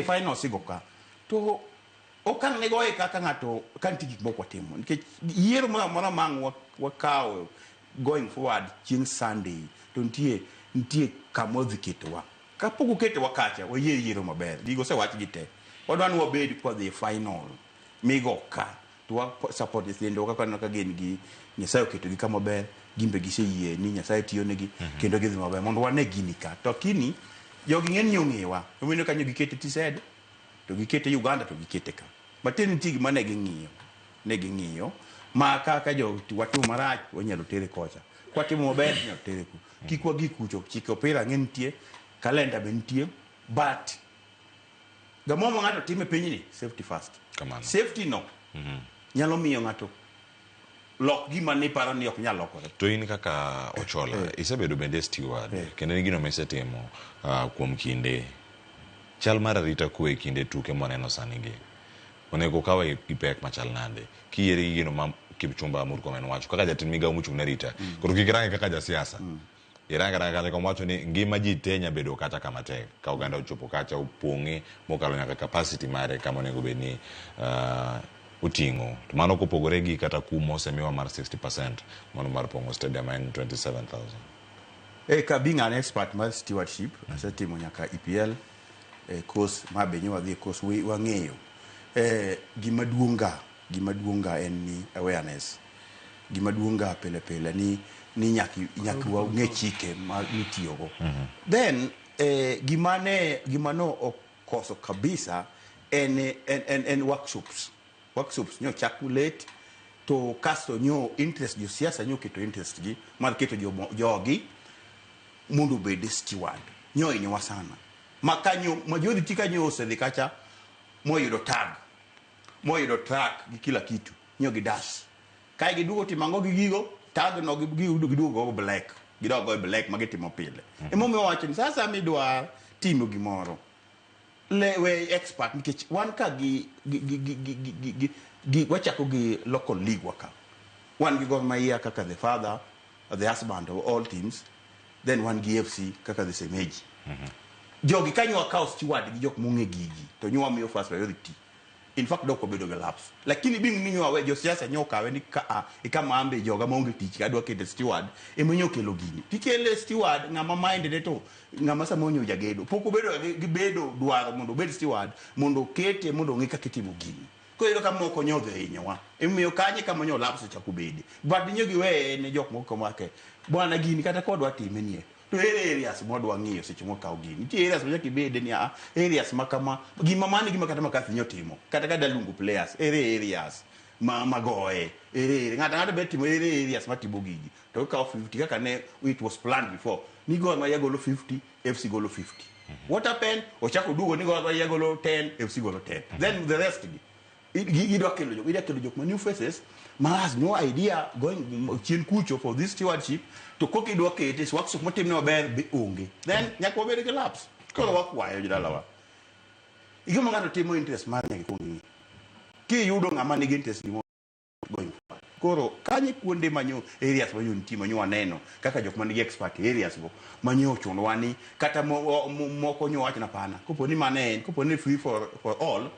finals go ka to okan ne goe kaka ng'ato kan tigi moko timo nikech yiero moro mang wakaw going forward chieng Sunday to ntie nitie kama odhi ketowa kapok uketowa kacha wayiero maber gigo sewach gi te wadwa ni wabed kwa the final migo ka to wa support nyithindo kaka no ka gin gi Nyasaye oketo gi kama ber gimbe giseyie ni Nyasaye tiyo negi kendo gidhi maber mondo wane gini ka to kini jogi ng'eny nyong'ewa omino kanyo gikete tised to gikete Uganda to gikete ka matin tigi mane ging'iyo ma kaka jo watimo marach wanyalo tere kocha kwatimo maber nyalo tere ku kikwa gikucho chike opira ng'entie kalenda be nitie but gamomo ng'ato time pinyni safety first safety no nyalo miyo ng'ato lok gima ni paro ni ok nyalo lokore to in kaka Ochola isebedo bende steward kendo ni gino mesetimo kuom kinde chal mar arita kwe kinde tuke moneno sani gi onego kawe ipek machal nade kiere gino ma Kipchumba Murkomen wacho kaka jatend migawo mochung' ne rita koro kikirange kaka jasiasa iranga kama wacho ni ngima ji tenya bedo kata kama tek ka Uganda ochopo kacha upong'e mokalo nyaka capacity mare kama onego bed ni uting'o to mano kopogore gi kata kumo osemiwa mar 60% mano mar pong'o stadium en 27,000 ka being an expert mar stewardship asetimo nyaka EPL course ma benyo wadhi course wang'eyo gima duonga en ni awareness gima duonga pile ni nyaki wang'e chike ma nitiyogo then gimano okoso kabisa en workshops nyo chaku late to kasto nyo interest jo siasa nyo keto interest gi mar keto jogi mundu bede steward nyo inyowa sana makanyo majodi tika nyo osedhi kacha moyudo track gi kila kitu nyo gidas kai gidugo timango gi gigo tag no gidugo go black gidogo black magitimo pile emomiyo wacho ni sasa midwa timo gimoro lewe expert nikech wan ka gi wachako gi local league waka wan gi Gor Mahia kaka the father the husband of all teams then wan gi FC kaka the semeji jogi kanyo akaw steward gi jok mong'e gigi to nyuwa miyo first priority in fact doko bedo galaps lakini bing ninyo awe jo siasa nyokawe ni ka kama ambe joga maonge tich kadwa kete steward emenyo kelo gini tikele steward ngama mind ne to ngama samonyo jagedo poko bedo gibedo dwaro mondo bed steward mondo kete mondo ng'ika kitimo gini ko ilo kama moko nyodhe hinyowa emiyo kanye kama nyo laps cha kubedi but nyogi we ne jok moko make bwana gini kata kodwa time nie to areas modwa ng'iyo seche moko kaw gini ti areas ma kibede ni areas makama gima mani gima kata makathi nyotimo kata kada lungu players areas magoe ngata bet timo areas matibo gigi to kaw 50 kaka ne it was planned before ni Gor Mahia golo 50 FC golo 50 what happened ochako dugo ni Gor Mahia golo 10 FC golo 10 then the rest idwa kelo jok ma new faces has no idea going chien kucho for this stewardship to koki idwa kete workshop motimne maber be onge then nyaka wabed gi laps koro wakwayo jidalawa igimo ng'ato timo interest mar nyaka kongi kiyudo ng'ama nigi interest gi going koro kanye kuonde manyo areas manyo ntimo manyo aneno kaka jok manigi expert areas go manyo chuno wani kata moko nyo wach na pana koponi mane koponi free for all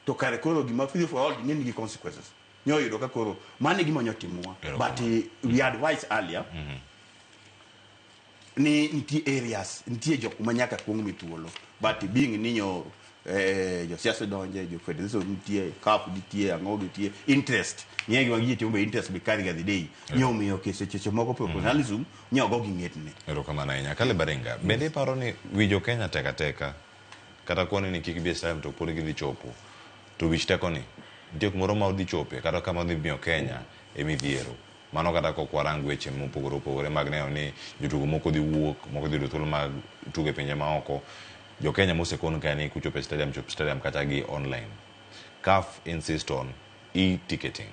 to kare koro gima free for all ng'eny gi consequences nyo yudo ka koro mane gima nyo timwa but we advise earlier ni ntie areas ntie jok manyaka kuong mithuolo but being ninyo jo siasa donje jo federation ntie CAF ntie ango ntie interest nyegi wagi timo interest be carry the day nyo miyo kese cheche moko professionalism nyo go gingetne ero kama na nya kale barenga bende paro ni wijo Kenya teka kata kuone ni kikibie time to pori gi chopo to wichta koni ntie kumoro ma odhi chope kata kama dhi miyo Kenya emidhiero mano kata ko kwarang weche mopogore mag neno ni jotugo moko dhi wuok moko dhi thuolo mag tuge pinje maoko jo Kenya mosekon kani kuchope stadium kata gi online CAF insist on e-ticketing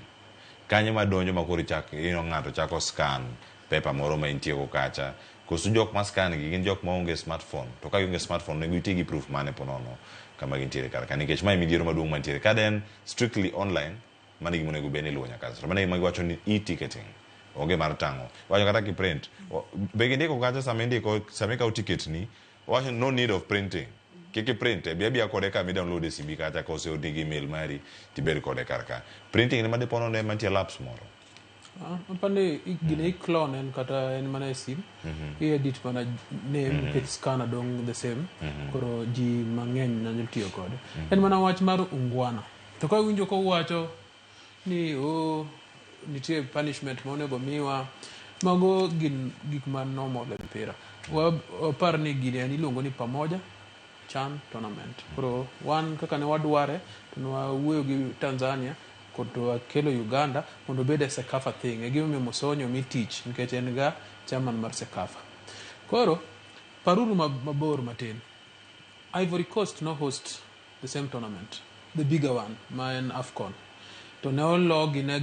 kanye madonjo makori chak ng'ato chako scan paper moro ma intie go kacha kosu jok ma scan gi gin jok ma onge smartphone to ka onge smartphone nego iti gi proof mane ponono kama gintiere kar ka nikech mai midhiero maduong' mantiere ka den strictly online mane gimo nego bene luwo nyaka so mane magiwacho ni e-ticketing onge mar tang'o wacho kata ki print be ndiko kacha same ka ticket ni wacho no need of printing kiki print bia kode ka mi download e CB kata ko se odigi email mari tiber kode karka printing ne made pono ne mantie lapse moro Apani gine clone en kata en mana sim. Edit mana name kit scanner dong the same. Koro ji mang'eny nyalo tiyo kode. En mana wach mar ungwana. To ka winjo ko wacho ni nitie punishment monego miwa, mago gin gik man normal e mpira. Wapar ni gini en iluongo ni pamoja CHAN tournament. Koro wan kaka ne wadware to wawuoyo gi Tanzania to wakelo Uganda mondo obed Sekafa thing. E gimomiyo Musonyo mi tich nikech en ga chairman mar Sekafa. Koro paruru mabor matin. Ivory Coast no host the same tournament, the bigger one, ma en AFCON. To ne ologi ne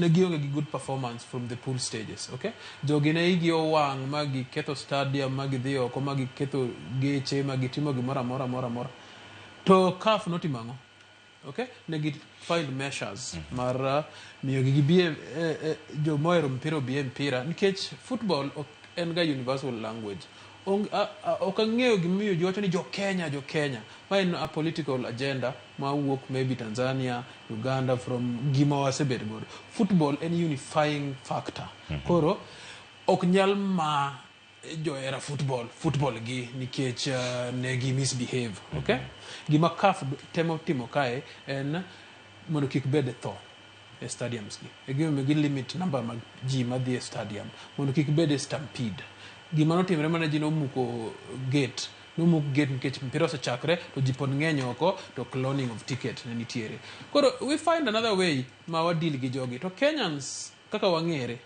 gionge gi good performance from the pool stages, okay? Jogi ne igi owang' ma giketho stadium, ma gidhi oko, ma giketho geche, ma gitimo gimoro amora. To CAF notimo ang'o? Okay? Ne gi find measures mar miyo gi gibi jo mohero mpira obi mpira nikech football en ga universal language. Ok ang'eyo gimiyo ji wacho ni jo Kenya ma en a political agenda ma wuok maybe Tanzania, Uganda, from gima wasebed godo. Football en unifying factor. Koro ok nyal ma jo era football gi nikech ne gi misbehave, okay? Gima CAF temo timo kae en mondo kik bed tho e stadiums gi. E gima gi limit number mag ji madhi e stadium mondo kik bed stampede. Gima notimre mana ji nomuk gate nikech mpira osechakre to ji pod ng'eny oko to cloning of ticket ne nitiere. Koro we find another way ma wadil gi jogi. To Kenyans kaka wang'ere,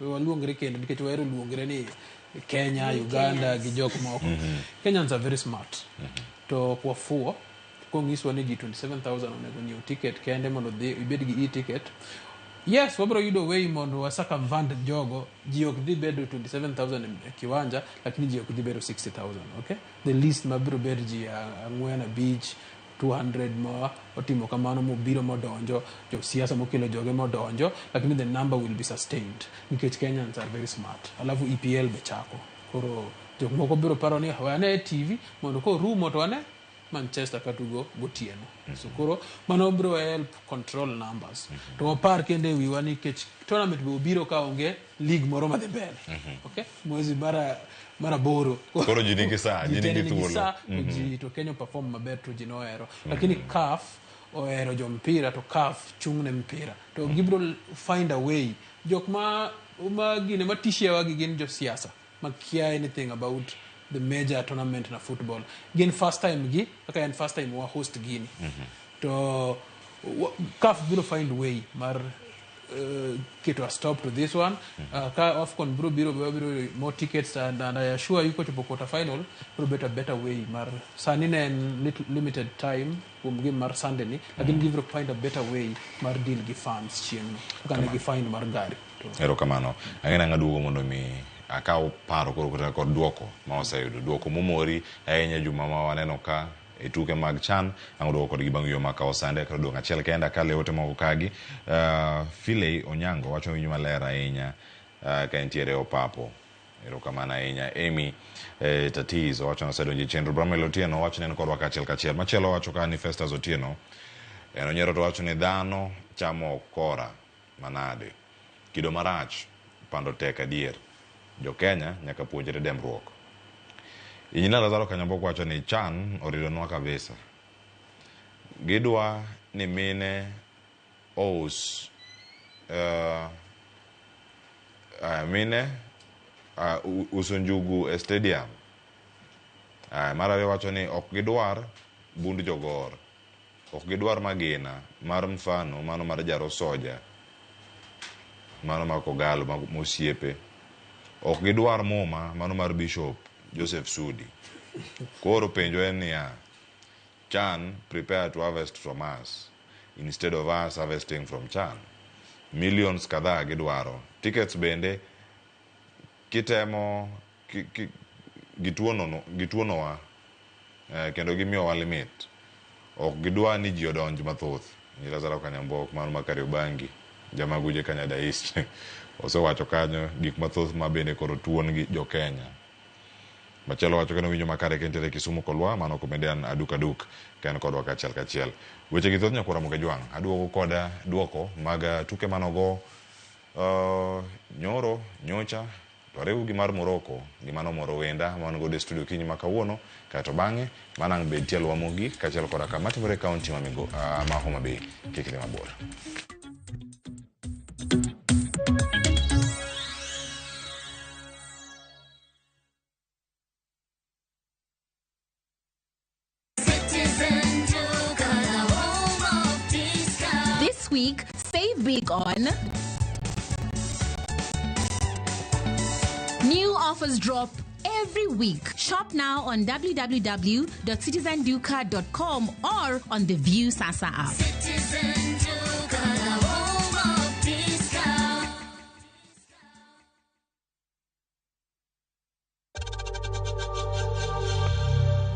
waluongre kendo nikech wahero luongre ni Kenya, Uganda gi jok moko. Kenyans are very smart. To kwa fuo kong'iswa ni ji 27,000 onego nyiew ticket kende mondo ibed gi e-ticket. Yes, wabro yudo way mondo wasakavand jogo. Ji ok dhi bedo 27,000 e kiwanja, lakini ji ok dhi bedo 60,000, okay? The least mabiro bedo ji ang'wen abich, 200 mo otimo kamano mobiro modonjo, jo siasa mokelo joge modonjo, lakini the number will be sustained nikech Kenyans are very smart. Alafu EPL be chako. Koro jok moko biro paro ni wane TV mondo ko rumo to wane Manchester katugo gotieno. So koro mano biro help control numbers. To wapar kende wiwa nikech tournament be obiro ka onge league moro madhi mbele. Okay? Mwezi mara boro. Koro ji nigi saa, ji nigi thuolo. Ji to Kenya perform maber to ji nohero. Lakini CAF ohero jo mpira to CAF chung'ne mpira. To gibro find a way. Jok ma gine matishia wagi gin jo siasa. Makia anything about the major tournament na football. Again, first time wa host gini. To CAF will find way mar keto a stop to this one. Ka AFCON biro more tickets and I assure you to quarter final bro better way mar sanine en limited time game mar Sunday ni again give find a better way mar deal gi fans chieng kan gi find mar gari. Ero kamano. Angena ngadugo mondo mi akaw paro kod duoko ma oseyudo duoko momori ahinya juma ma waneno ka e tuke mag CHAN angodo kod gi bang'yo ma kawo sande kod dong achiel kenda ka leote moko kagi Philey Onyango wacho winyo maler ahinya ka entiere opapo. Ero kamano ahinya Amy Tatizo wacho na sedonje chenro Bramel Otieno wacho nen kod wakachiel kachiel machielo wacho ka ni Festus Otieno enonyero to wacho ni dhano chamo kora manade kido marach pando tek adier jo Kenya nyaka puonjre demruok. Inyina Lazaro Kanyamboko wacho ni CHAN orido nwa kabisa. Gidwa ni mine uso njugu e stadium. Marare wacho ni ok gidwar bund jogor. Ok gidwar magina mar mfano mano mar jaro soja. Mano makogalo mosiepe. Ok gidwar muma mano mar Bishop Joseph Sudi. Koro penjo en niya, CHAN prepare to harvest from us instead of us harvesting from CHAN. Millions kadhaa gidwaro. Tickets bende kitemo gituonowa kendo gimiyowa limit. Ok gidwa ni ji odonj mathoth. Ni Lazaro Kanyamboko mano Makariobangi Jamaguje Kanyada East. Osewacho kanyo gik mathoth ma bende koro tuon gi jo Kenya. Machielo wacho kendo winjo makare kentere Kisumu kolwa mano komedian aduk kan kod kachiel. Weche githoth nyakora moke jwang. Aduogo koda duoko mag tuke manogo nyoro nyocha Toreu gi mar Morocco gimano moro wenda man go de studio kinyi makawuono kato bange manang be tielo wamogi kachel koda kama timore county ma Homa Bay kikile mabor. This week, save big on new offers drop every week. Shop now on www.citizenduca.com or on the View Sasa app.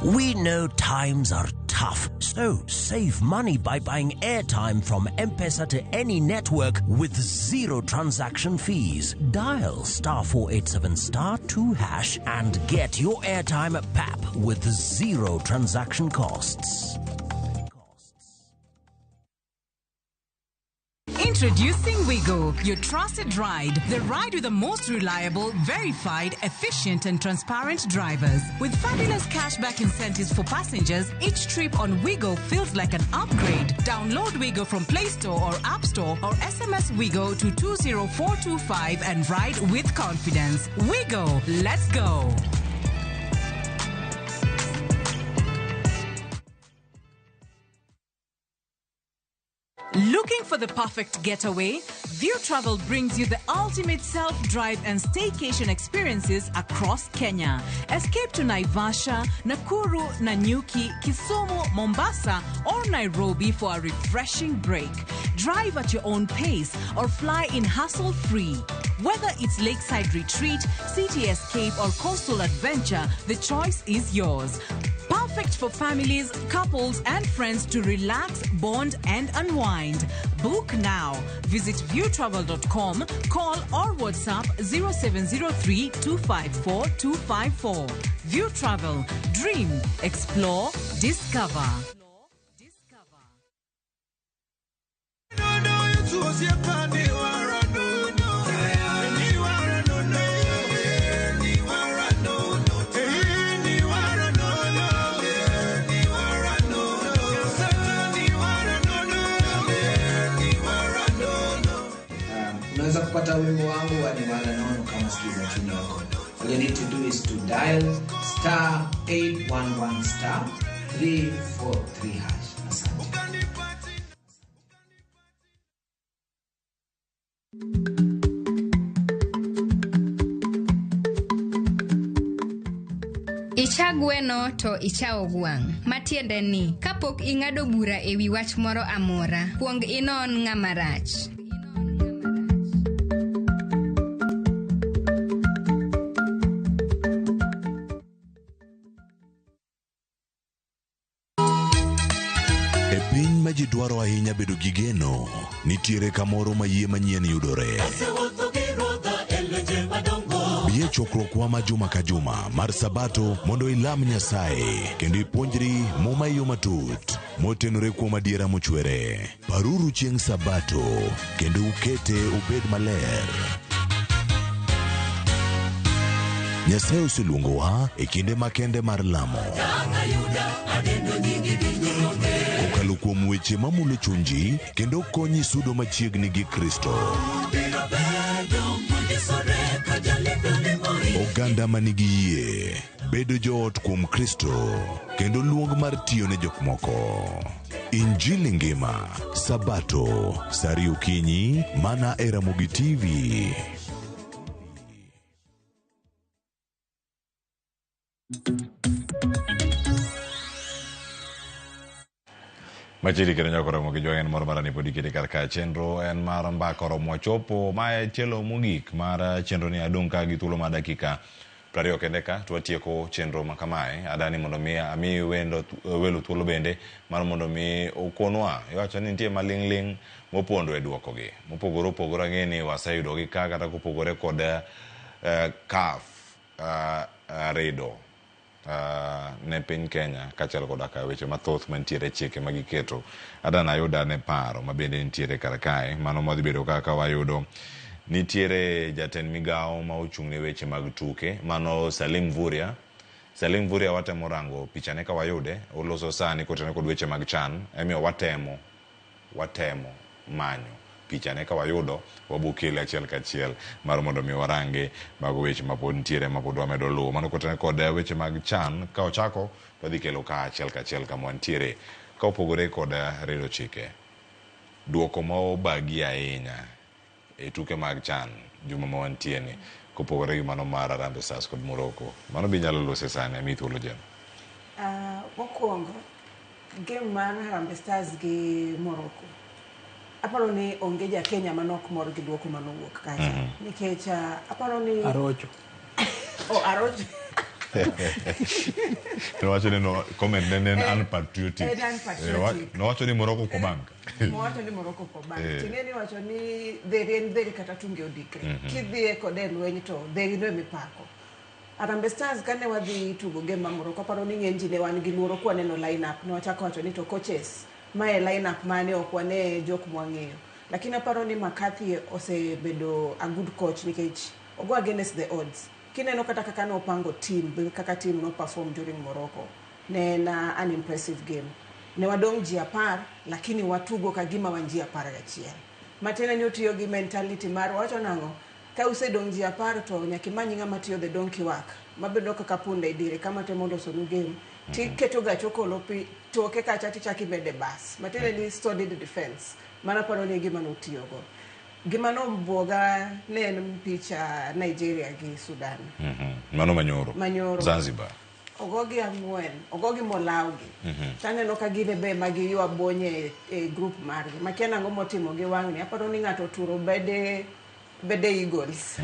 We know times are tough, so save money by buying airtime from M-Pesa to any network with zero transaction fees. Dial *487*2# and get your airtime PAP with zero transaction costs. Introducing Wigo, your trusted ride. The ride with the most reliable, verified, efficient and transparent drivers. With fabulous cashback incentives for passengers, each trip on Wigo feels like an upgrade. Download Wigo from Play Store or App Store or SMS Wigo to 20425 and ride with confidence. Wigo, let's go. Looking for the perfect getaway? View Travel brings you the ultimate self-drive and staycation experiences across Kenya. Escape to Naivasha, Nakuru, Nanyuki, Kisumu, Mombasa, or Nairobi for a refreshing break. Drive at your own pace or fly in hassle-free. Whether it's lakeside retreat, city escape, or coastal adventure, the choice is yours. Perfect for families, couples, and friends to relax, bond, and unwind. Book now. Visit viewtravel.com, call or WhatsApp 0703 254 254. View Travel. Dream, explore, discover. Unaweza kupata wimbo wangu wa Niwala Nono kama skiza chini yako. All you need to do is to dial *811*343#. Asante. Ichagweno to ichao gwang'. Matiende ni, kapok ing'ado bura ewi wach moro amora, kuong inon ng'ama rach. E piny ma ji dwaro ahinya bedo gi geno, nitiere kamoro ma yie manyien yudore. Bie chokruokwa ma juma ka juma mar Sabato mondo ilam Nyasaye kendo ipuonjri muma yo matut motenore kuom adiera mochwere. Paruru chieng' Sabato kendo ukete obed maler. Nyasaye oseluongowa e kinde makende mar lamo. Kokalo kuom weche mamulo chunji kendo konyi sudo machiegni gi Kristo. Oganda manigi yie bedo joot kuom Kristo kendo luong mar tiyo ne jok moko. Injili ngima, Sabato, sari okinyi, mana e Ramogi TV. Machiri kire nyako Oromo gijo en moro marani podi kiri karka chenro en mar mbako Oromo chopo mae tielo mogik mar chenro ni adong ka gi thuolo ma dakika 20 kende ka twatieko chenro makamae adani mondo mi ami welo thuolo bende mar mondo mi okonwa iwacho ni nitie malingling mopondo e duoko gi mopogore opogore ngeni wasayudo gi kata kopogore kod CAF Orido ne piny Kenya kachel koda ka weche mathoth mantiere chike magiketo adana yuda ne paro mabende nitiere kar kae mano modhi bedo kaka wayudo nitiere jatend migao ma ochung'ne weche mag tuke mano Salim Vuria watemo rango pichane ka wayude oloso sani kotene kod weche mag chan emiyo watemo manyo pichane ka wayudo wabukele achiel kachiel mar mondo mi warange mag weche mapod ntiere mapod wamedo luwo mano kotene kod weche mag chan ka ochako wadhi kelo ka achiel kachiel kama ntiere ka opogore kod redo chike duoko ma obagi ahinya e tuke mag chan juma ma wantieni kopogore gi mano mar Harambee Stars kod Morocco mano bi nyalo lose sani ami thuolo jen mokwongo game mar Harambee Stars gi Morocco aparo ni onge ja Kenya manok mor gi duoko manowuok kacha nikech aparo ni Arocho no wacho ni no comment ne unpatriotic no wacho ni Morocco ko bank ting'e ni wacho ni dheri kata tunge odikre kidhie kode lweny to dheri no emipako Harambee Stars kane wadhi tugo game ma Morocco aparo ni ng'eny ji ne wan gi luoro kwa neno lineup ne wachako wacho ni to coaches mae lineup mane ok wane jok mwang'eyo lakini aparo ni McCarthy osebedo a good coach nikech ogo against the odds kineno kata kaka no pango team kaka team no perform during Morocco ne na an impressive game ne wadong ji 10 lakini watugo kagima wanji 11 matena ni otiyo gi mentality mar wacho nango ka usedong ji 10 to nyaki manyi ng'ama tiyo the donkey work mabedo kaka punda idire kama temo loso nu game tiketo gacho kolopi toke kacha tichaki bede bas matena ni studied defense mana paro ni gima no tiyo go gima no mboga ne en picha Nigeria gi Sudan mano manyoro Zanzibar ogogi ang'wen ogogi molawgi taneno ka gine be magi ywa bonye e group margi makiana ngo motimo gi wang'ni aparo ni ng'ato turo bede Eagles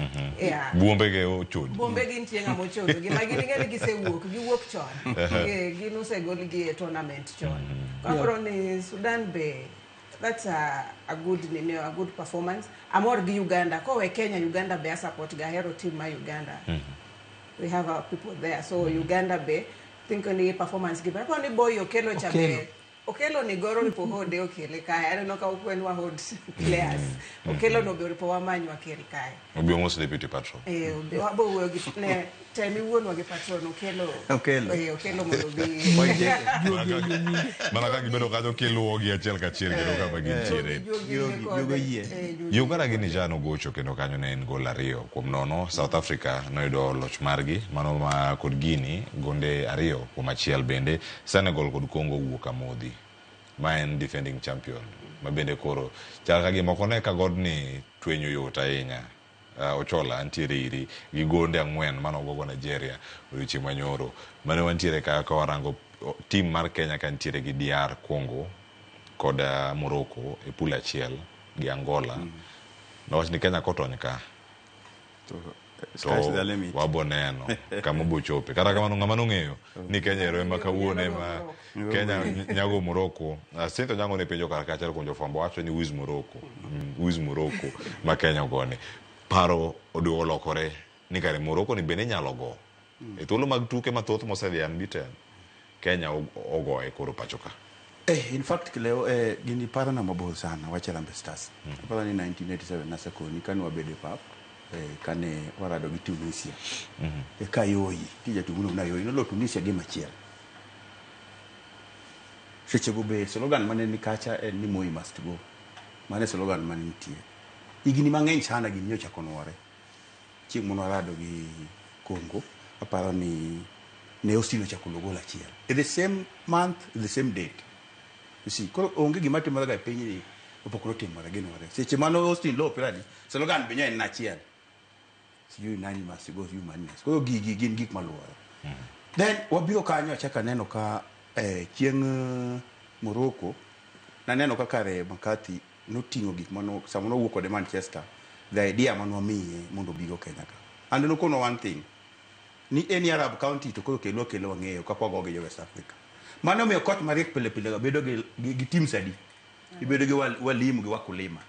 buombe ge ochodi buombe gi ntie ng'amo chodo gi magi ng'eni giwuok chon gi nuse gol gi e tournament chon aparo ni Sudan be that's a good performance amor gi Uganda kowe Kenya Uganda be support ga hero team ma Uganda we have our people there so Uganda be think ni performance give up ni boy okelo chabe okelo ni goro ni pohode okele kai I don't know ka ukwen wa hold players okelo no be ripo wa manyu akele kai obi almost deputy patrol abo wo gi ne temi won wa gi patrol okelo mo bi mana ka gibedo ka okelo ogi achiel kachiel kendo ka bagi chire Uganda gi ni jano gocho kendo kanyo ne en gol 2-0 South Africa noyudo loch margi mano ma kod Guinea gonde 2-1 bende Senegal kod Congo wuok amodhi ma en defending champion ma bende koro chal ka gima kone ka godni twenyo yot ahinya Ochola antiere iri gi gonde 4 mano gogo Nigeria odiochieng' manyoro mane wantiere ka warango team mar Kenya ka ntiere gi DR Congo kod Morocco e pool achiel gi Angola nawach ni Kenya kotony ka to waboneno kama bochope kata kamano ng'ama nong'eyo ni Kenya ero ema kawuone ma Kenya nyago Morocco asento nyango ne penjo kar kacha konjo fombo wacho ni wiz Morocco ma Kenya ogone paro oduo lokore ni kare Morocco ni bende nyalo go e thuolo mag tuke mathoth mosedhi unbeaten Kenya ogoe koro pachoka in fact leo gini para na mabor sana wacha Harambee Stars pala ni 1987 nasakoni kani wabede pap kane warado gi Tunisia kayoyi tija tumuno na yoyi no Tunisia gi machiel seche go be slogan mane ni kacha ni Moi must go mane slogan mane nitie igini mang'eny sana gi nyocha konwore chieng' mono warado gi Congo aparo ni ne osino chakolo gol achiel in the same month in the same date you see koro onge gima timore ga piny ni opokoro timore ginore seche mano Austin Low pirani slogan be nyen na achiel sijui nani must go you madness koro gigi gin gik maluore then wabiro kanyo achaka neno ka chieng' Morocco na neno ka kare McCarthy noting'o gik mano samono wuok kode Manchester the idea manwa miye mondo bigo Kenya ka and no kono one thing ni any Arab county to koro kelo wang'eyo kapwa goge jo West Africa mano miyo coach mariek pile ga bedo gi team sadi ibedo gi walimu gi wakulima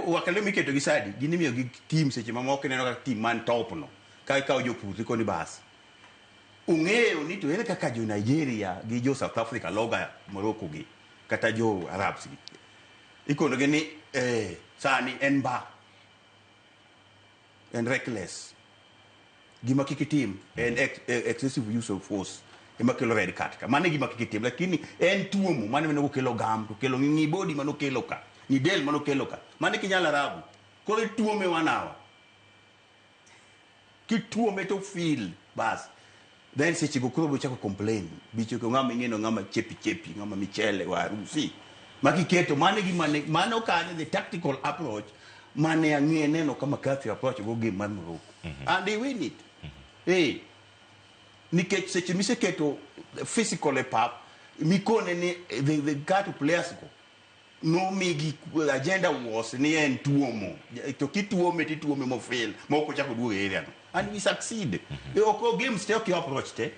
wakalemi keto gi sadi gini miyo gi team seche mamoko neno ka team man top no ka jopur koni bas ung'eyo ni to ere kaka jo Nigeria gi jo South Africa loga Morocco gi kata jo Arabs gi ikono gi ni sani en ba en reckless gima kikitim en excessive use of force ema kelo red card ka mane gima kikitim lakini en tuomo mane mene kelo gam to kelo ngi body mano kelo ka ni del mano kelo ka mane kinyala rabu kore tuome wanawa ki tuome to feel bas then seche go kuro chako complain bicho ko ngama ngeno ngama chepi ngama michele wa rusi makiketo mane gima mane okane the tactical approach mane angene no kama kafi approach go game man Morocco and they win it hey nikech seche mise keto physical pap mikone ni the got to players go no migi agenda was ni en tuomo to kituome tituome mo fail mo ko chako duo area no and we succeed oko game still ki approach te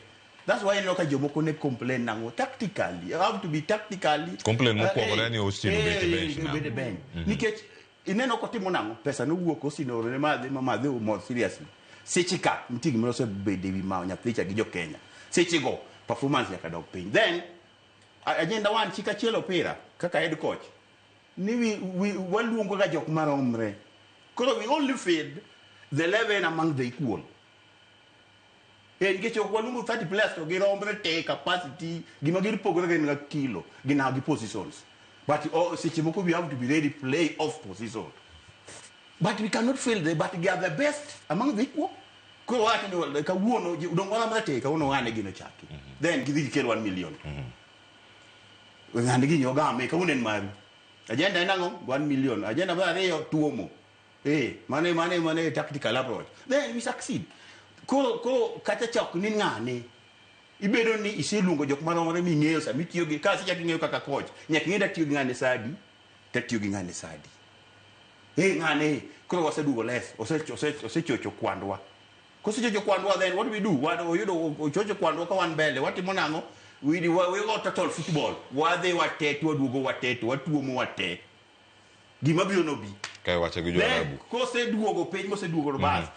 that's why no ka jomo ko ne complain nango tactically you have to be tactically complain mo ko ni o stilo bete bench nikech ineno ko timo nango pesa no wuok osino ne madhe more seriously sechika mtigi mro se bede wi ma nyathicha gi jo Kenya sechigo performance ya kadok piny then agenda one chika chielo pira kaka head coach ni we waluongo ga jok maromre koro we only feed the 11 among the equal en gecho waluongo 30 players to giromre te capacity gima gir pogore ga kilo gina gi positions but sechimoko we have to be ready play off position. But we cannot fail them, but they are the best among the equal. Ko watu ni ka uono udongola mate ka uno ngane gino chake. Then give it 1 million. Ngane ginyo ga me ka unen maru. Agenda nango 1 million. Agenda ba reyo tuomo. Mane tactical approach. Then we succeed. Ko kata chok ni ngane. Ibedo ni iselungo jok maromore mi ngeo sa mitiyo gi kasi chaki ngeo kaka coach. Nyaki ngeda tiyo ngane sadi. Tatiyo ngane sadi. Ngane ko wasedugo less osechocho kwandwa kosechocho kwandwa then what do we do ochocho kwandwa ka wan mbele watimo nango we go total football wadhe watetu wadugo watetu watuomo wate gima biro no bi kai wacha gi jorabu koseduogo piny moseduogo bas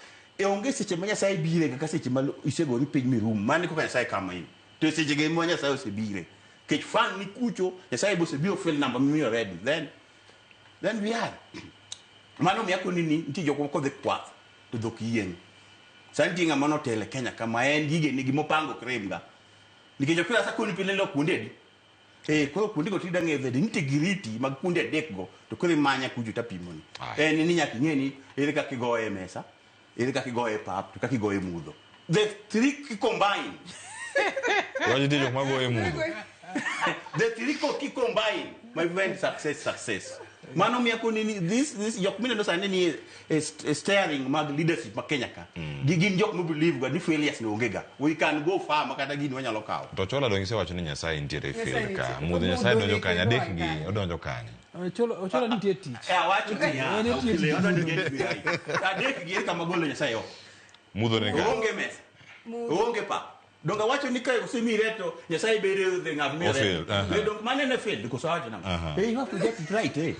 onge seche manya sai bire ka seche malo isegori piny mirum mane ko ka sai kama in to seche ge manya sai osebire kech fan ni kucho sai bo se bio fill number mi ready then we are mano mi akoni ni nti joko ko de kwa to dok yien santi nga mano tele Kenya kama en gige ni gimopango kremga nikija pila sa koni pile lo kunde di ko kundi ko tida ngeze de integrity mag kunde dekgo to ko manya kujuta pimoni ni nyaki ngeni ile ka kigoe mesa ile ka kigoe pap to ka kigoe mudo the three combine waje de joko magoe mudo the three combine my friend success mano mi akoni this yok mine no sane ni steering mag leadership ma Kenya ka gigin jok mo believe ga ni failures no ngega we can go far makata gini wanyalo kawo to chola dongi se wacho ni Nyasaye ntiere fail ka mudho Nyasaye donjo kanya dek gi odonjo kanya chola nitie tich wacho ti ya odonjo gi adek gi kama golo Nyasaye yo mudho ne ka onge mesa onge pa donga wacho ni kai usemireto Nyasaye bere the ngabmere donc manene fail because wacho na you have to get it right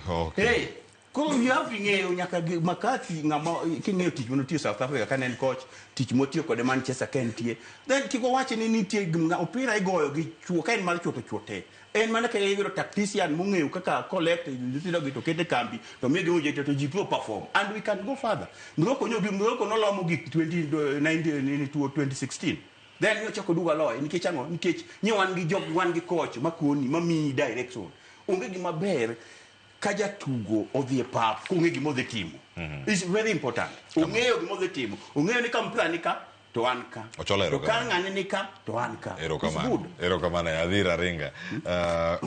ko you have to ngeo nyaka makati ngama kingeo tich mono tiyo South Africa kanen coach tich motiyo kode Manchester kentie then kiko wacho ni nitie opira igoyo gi chuo kaen mar chuote en mana ka yiro tactician mungeo kaka collect litilo gito kete kambi to mege uje to jipo perform and we can go further Morocco no lomo gi 2016 then you chako duga loy nikech ango nikech nyi wan gi coach makoni mami direction onge gi maber kaja tugo odhi e pap konge gi modhe timo is very important ongeyo gi modhe timo ongeyo ni kam plan ka to anka to kan ngane ni ka to anka ero kama ya dhira ringa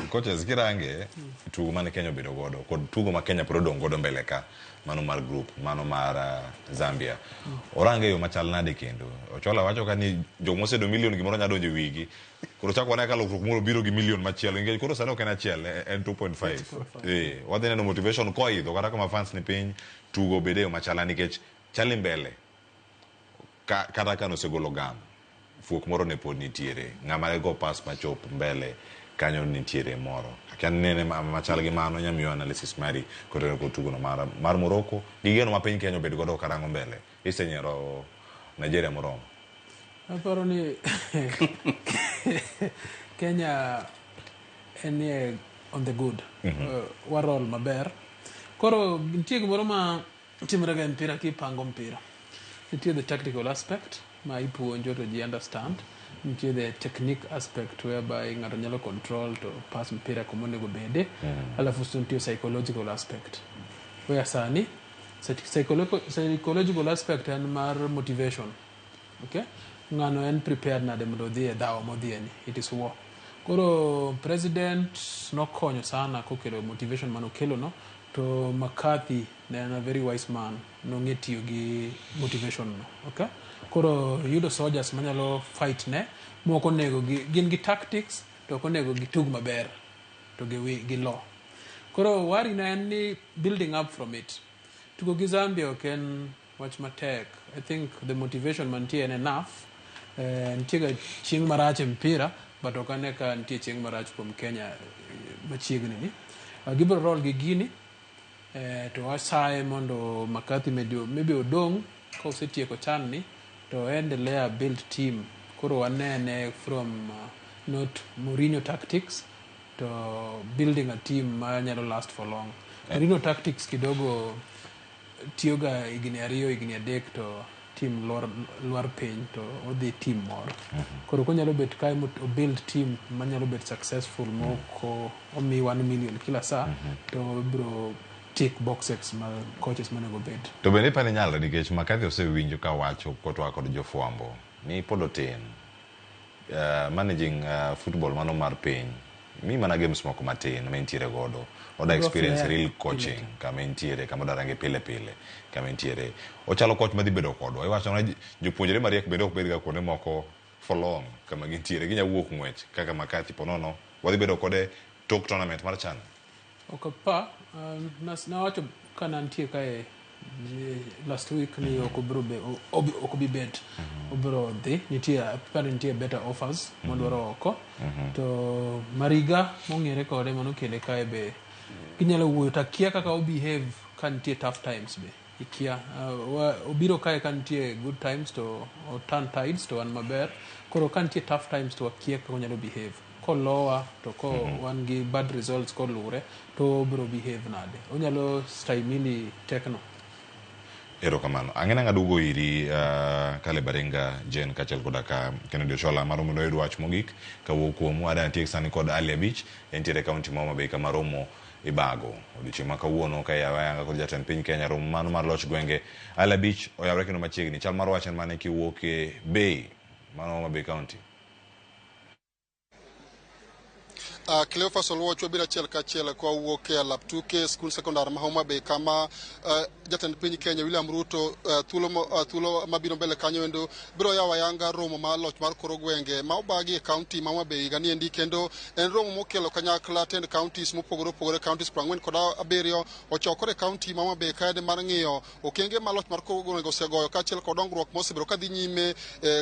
coaches kirange tugo mane Kenya bedo godo kod tugo ma Kenya prodong godo mbele ka mano mar group mano mar Zambia orange yo machal nade kendo ochola wacho kani jomose do million gimoro nya donjo wigi koro chako wana kalo moro biro gi million machielo ingej koro sano kana chiel en 2.5 wadene no motivation ko idho kata kama fans ni piny tugo bedeo machala nikech chali mbele kata kano segolo gam fuok moro ne pod nitiere ngama go pass machop mbele kanyo nitiere moro kanene machal gi mano nyamiyo analysis mari kotero ko tugo no mar Morocco digeno ma piny Kenya bed godo karango mbele isenyero Nigeria moromo aparo ni Kenya en on the good warol maber Koro nitie gimoro ma timre ga mpira kipango mpira. Nitie the tactical aspect ma ipuonjo to ji understand. Nitie the technique aspect whereby ng'ato nyalo control to pass mpira kuma onego bede. Alafu nitie psychological aspect. Where sani psychological aspect en mar motivation. Okay? Ng'ano en prepared nade mondo odhi e dhawo modhieni. It is war. Koro president nokonyo sana kokelo motivation manokelo no. To McCarthy ne en a very wise man, nong'e tiyo gi motivation no, okay? Koro yudo soldiers manyalo fight ne, moko nego gin gi tactics, to konego gitug maber, to gi law. Koro wari na en ni building up from it. Tugo gi Zambia ok en wach matek. I think the motivation mantie en enough. Nitie ga chieng' marach e mpira, but ok ane ka nitie chieng' marach kuom Kenya machiegni ni. Gibiro roll gi Guinea. To asaye mondo McCarthy maybe odong ka osetieko chan ni to endelea build team koro anene from not Mourinho tactics to building a team ma nyalo last for long. Mourinho tactics kidogo tiyoga igni ariyo igni adek to team luar piny to odhi team moro. Koro konyalo bet kae o build team manyalo bet successful moko omi 1 million kila saa to bro tick boxes ma coaches manego bed. To bende pane nyalo nikech McCarthy osewinjo ka wacho kotwa kod jofwambo ni pod otin managing football mano mar piny mi mana games moko matin ma entiere godo oda experience real coaching kama entiere kama darange pile kama entiere ochalo coach madhi bedo kodwa iwacho na jopuonjre mariek bende ok bed ga kuonde moko for long kama gintiere ginya wuok ng'wech kaka McCarthy ponono wadhi bedo kode tok tournament mar chan. Okapa na wacho kana nitie kae last week ni okobi bet obro dhi nitie better offers mondwaro oko to Mariga mong'ere kode manokele kae be ginyalo wuoyo takia kaka obehave ka nitie tough times be ikia obiro kae ka nitie good times to turn tides to wan maber koro ka nitie tough times to wakia kaka onyalo behave kolowa to ko wan gi bad results kolure to bro behave nade onyalo stymili tekno. Erokamano ang'ena ng'adugo iri Kale Baringa Jen kachel koda ka Kennedy Oshola maromo no wach mogik kawuok kuom ada nitie sani kod Ali Abich entiere kaunti ma Homa Bay kama romo ibago odiochieng' ma kawuono ka yawayanga kod jatend piny Kenya romo mano mar loch gwenge Ali Abich oyawre kendo machiegni chal mar wach en mane kiwuok e Bay mano Homa Bay County. Cleophas Oluoch wabiro achiel kachiel kwa wuok e lap tuke skul sekondar ma Homa Bay kama jatend piny Kenya William Ruto thuolo mabiro mbele kanyo endo biro yawo ayanga romo mar loch mar koro gwenge ma obagi e kaunti ma Homa Bay gani endi kendo en romo mokelo kanyakla tend counties mopogore opogore counties 47 ochokore kaunti ma Homa Bay kaede mar ng'iyo okenge ma loch mar koro gwenge osegoyo kaachiel kod dongruok mosebiro kadhi nyime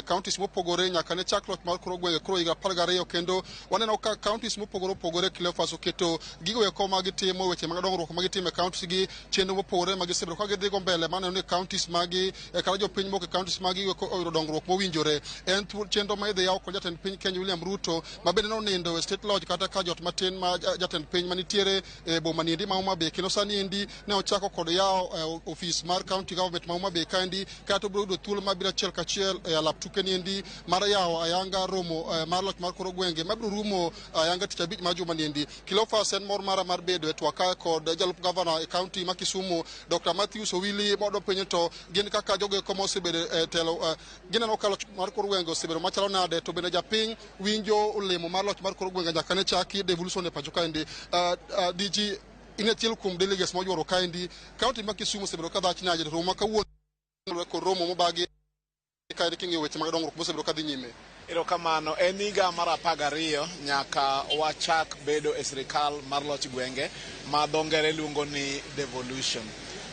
counties mopogore nyaka ne chak loch mar koro gwenge koro higa 12 kendo waneno ka counties mopogore opogore Cleophas oketo gigo eko ma gitimo weche mag dongruok ma gitimo e counties gi chenro mopogore ma gisebiro ka gidhigo mbele maneno ni counties magi kata jopiny moko e counties magi oyudo dongruok mowinjore en chenro ma idhi yaw kod jatend piny Kenya William Ruto ma bende nonindo e state lodge kata ka jot matin ma jatend piny manitiere e boma niendi ma Homa Bay kendo sani endi ne ochako kod yawo ofis mar county government ma Homa Bay kaendi kato biro yudo thuolo mabiro achiel kachiel e alap tuke niendi mar yawo ayanga romo mar loch mar koro gwenge mabiro rumo ayanga tich abich mar juma niendi. Cleophas en mor mara mar bedo e twaka kod jalup governor e county ma Kisumu Dr. Matthews Owili modo penyo to gin kaka jogo eko mosebedo e telo gineno ka loch mar kor gwenge osebedo machalo nade to bende japiny winjo olemo mar loch mar kor gwenge nyaka ne chaki devolution e pacho kaendi DG ine achiel kuom delegates mojuoro kaendi county ma Kisumu osebedo ka dhach nyaje romo kawuono kod romo mobagi kaendi king'iyo weche mag dongruok mosebedo kadhi nyime. Erokamano en higa mar 12 nyaka wachak bedo e sirikal mar loch gwenge ma dho ngere luongo ni devolution.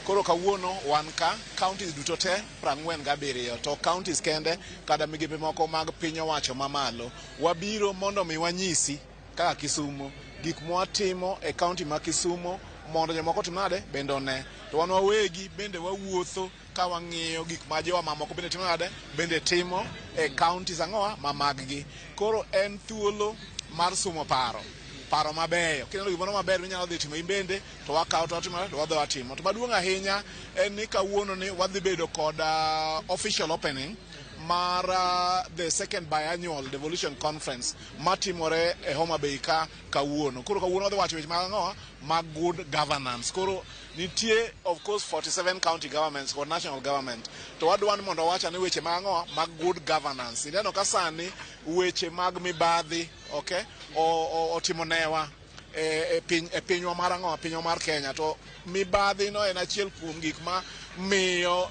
Koro kawuono wan ka counties duto te 47 to counties kende kada migepe moko mag piny owacho mamalo wabiro mondo mi wanyisi kaka Kisumu gik mwatimo e county ma Kisumu mondo jomoko timnade bende one to wan wawegi bende wawuotho ka wang'iyo gik ma jowa mamoko bende timo nade bende timo e counties ang'owa ma mag gi. Koro en thuolo mar sumo paro paro mabeyo kineno gimoro maber minyalo dhi timo imbende to wakawo to watimo to wadhi watimo to maduong' ahinya en ni kawuono ni wadhi bedo kod official opening mar the second biannual devolution conference matimore e Homa Bay ka kawuono. Koro kawuono wadhi wacho weche mag good governance. Koro nitie of course 47 county governments or national government to wadwa ni mondo wacha ni weche mag good governance. Ineno ka sani weche mag mibadhi okay otimonewa e pinywa mar pinywa mar Kenya to mibadhi no en achiel kuom gik ma miyo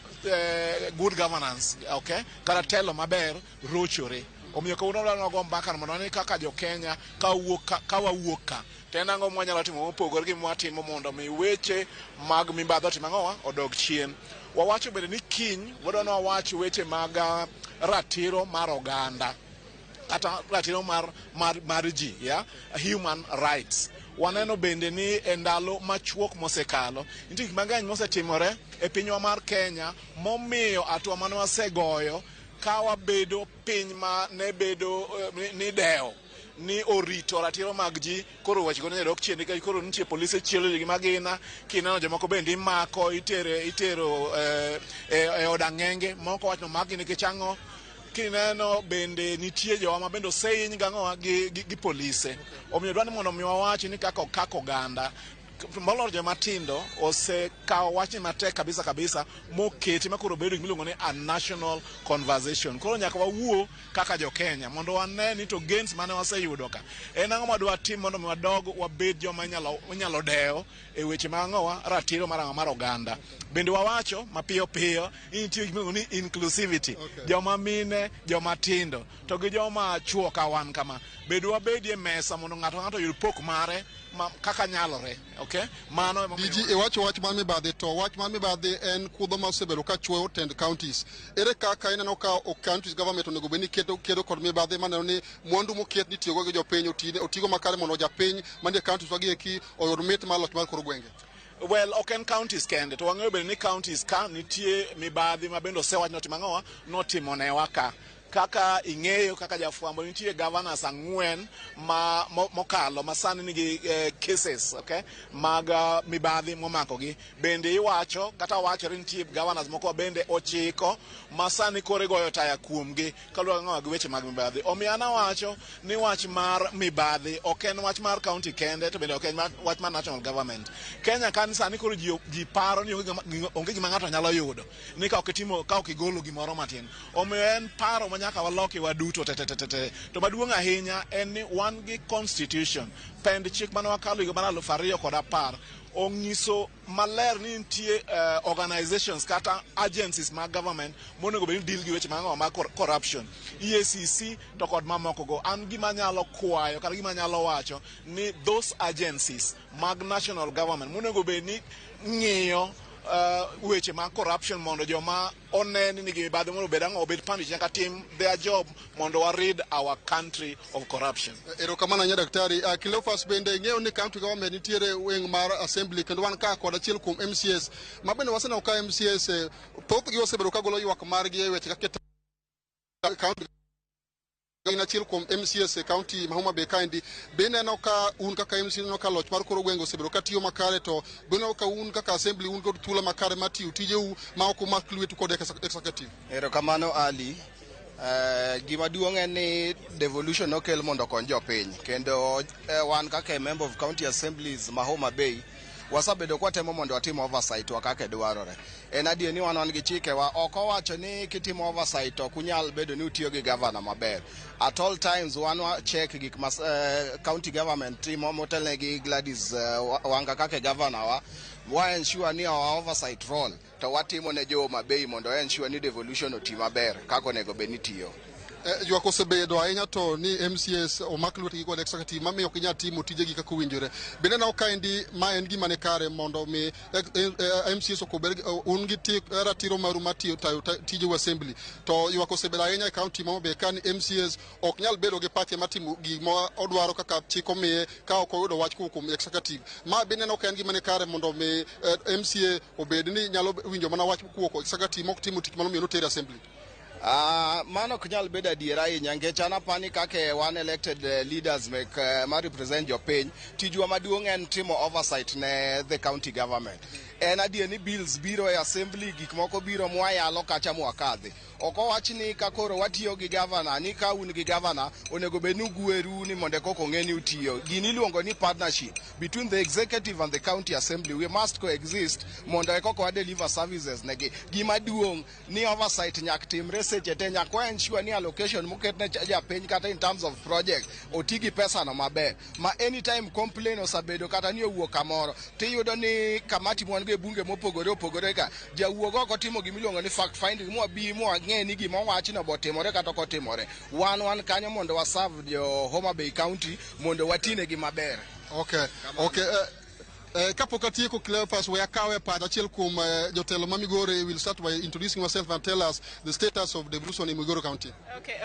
good governance okay kata telo maber rochore. Omiyo kawuono wadwa go mbaka mondo ni kaka jo Kenya ka wawuok ka to en ang'o mwanyalo timo mopogore gi mwatimo mondo mi weche mag mibadhi otimo odog chien. Wawacho bende ni kiny wadwa ni wawach weche mag ratiro mar oganda kata ratiro mar ji human rights. Waneno bende ni e ndalo machuok mosekalo nitie gik mang'eny mosetimore e pinywa mar Kenya momiyo atwa mane wasegoyo ka wabedo piny ma ne bedo ni dewo ni orito ratiro mag ji. Koro weche go ne dok chien nikech koro nitie polise chielo gi magina kineno jomoko bende imako itero e od ang'enge moko wacho magi nikech ang'o kineno bende nitie jowa ma bende osehiny gi polise. Omiyo dwani mondo mi wawachi ni kaka oganda moloyo joma tindo osekawo wachni matek kabisa moketi makoro bedo gimiluongo ni a national conversation. Koro nyaka wawuo kaka jo Kenya mondo wane ni to gains mane waseyudo ka en ang'o madwa tim mondo mi wadog wabed joma inyalo dewo e weche mang'owa ratiro mar oganda. Bende wawacho mapiyo nitie gimiluongo ni inclusivity joma mine joma tindo to gi joma chuo ka wan kama bedo wabedie mesa mondo ng'ato yud pok mare kaka nyalore okay mano DG wacho wach mar mibadhi to wach mar mibadhi en kudho ma osebedo ka chuoyo tend counties. Ere kaka ineno ka counties government onego bed ni kedo kod mibadhi maneno ni mwandu moket ni tiyogo gi jopiny otigo makare mondo japiny manie counties wagi eki oyud mit mar loch mar kor gwenge. Well, oken counties kende to wang'eyo bende ni counties ka nitie mibadhi ma bende osewach notimonewa ka kaka ing'eyo kaka jafwambo nitie governors 4 mokalo masani nigi cases okay mag mibadhi momakogi. Bende iwacho kata wachore nitie governors moko bende ochiko masani kore goyo taya kuomgi kaluwore gi weche mag mibadhi. Omiyo ana wacho ni wach mar mibadhi ok en wach mar county kende to bende ok en wach mar national government. Kenya kan sani koro ji paro ni onge gima ng'ato nyalo yudo ni ka ok igolo gimoro matin. Omiyo en paro nyaka waloki waduto to maduong' ahinya en ni wan gi constitution pend chik mane wakalo higa mar 2010 onyiso maler ni nitie organizations kata agencies mag government monego bed ni deal gi weche mag corruption EACC to kod mamoko go. An gima nyalo kwayo kata gima nyalo wacho ni those agencies mag national government monego bed ni ng'iyo weche mag corruption mondo joma oneni nigi mibadhi mondo obed punished nyaka tim their job mondo wa rid our country of corruption. Erokamano nya daktari. Cleophas bende ng'eyo ni county government nitiere wing mar assembly kendo wan ka kod achiel kuom MCS ma bende waseneno ka MCS thothgi osebedo ka golo ywak margi e weche kaka county in achiel kuom MCS county ma Homa Bay kaendi bende neno ka un kaka MCS neno ka loch mar koro gwenge osebedo ka tiyo makare to bende ka un kaka assembly un kod thuolo makare ma tiyo tijeu ma ok omak lwetu kod executive. Erokamano Ali. Gima duong' en ni devolution okel mondo okony jopiny kendo wan kaka member of county assemblies ma Homa Bay wasabedo kwatemo mondo watim oversight wa kaka dwarore. En adier ni wan gi chike wa ok owacho ni kitimo oversight ok unyal bedo ni utiyo gi governor maber. At all times wan check gik ma county government timo motelne gi Gladys Wanga kaka governor wa ensure ni our oversight role to watimo ne jo Homa Bay mondo ensure ni devolution oti maber kaka onego bed ni tiyo. Ywak osebedo ahinya to ni MCS omak lwetgi kod executive mamiyo ok inyal timo tijegi kaka owinjore. Bende na kaendi ma en gima ne kare mondo mi MCS okobed un gi ratiro maru matiyo tayo tije assembly to ywak osebedo ahinya e county ma Homa Bay ka ni MCS ok nyal bedo gi pache matimo gima odwaro kaka chik omiye ka ok oyudo wach kuom executive. Ma bende na en gima ne kare mondo mi MCA obed ni nyalo winjo mana wach kuom executive ok timo tich mano miyo no tere assembly. Mano kunyal beda diera nyange chana pani kake one elected leaders make ma represent your pain tijwa maduong en timo oversight ne the county government. En adie ni bills biro e assembly gik moko biro mwayalo kacha mwakadhi. Oko wach ni kakoro watiyo gi governor ni ka un gi governor onego benu gweru ni monde koko ngeni utiyo. Gini luongo ni partnership between the executive and the county assembly. We must coexist monde koko deliver services negi. Gima duong ni oversight nyak timre seche te nyak ensure ni allocation muketne ja piny kata in terms of project otigi pesa no maber. Ma anytime complain osabedo kata ni owuok kamoro tiyudo ni kamati mwan ge bunge mopogore ka jawuogo ko timo gimiluongo ni fact finding mo bi mo ng'e ni gima wach no botimore kata ko timore wan kanyo mondo waserve jo Homa Bay County mondo watine gi maber. Okay. Kapok atieko Cleophas we akawe pada achiel kuom jotelo ma Migori will start by introducing yourself and tell us the status of devolution in Migori County.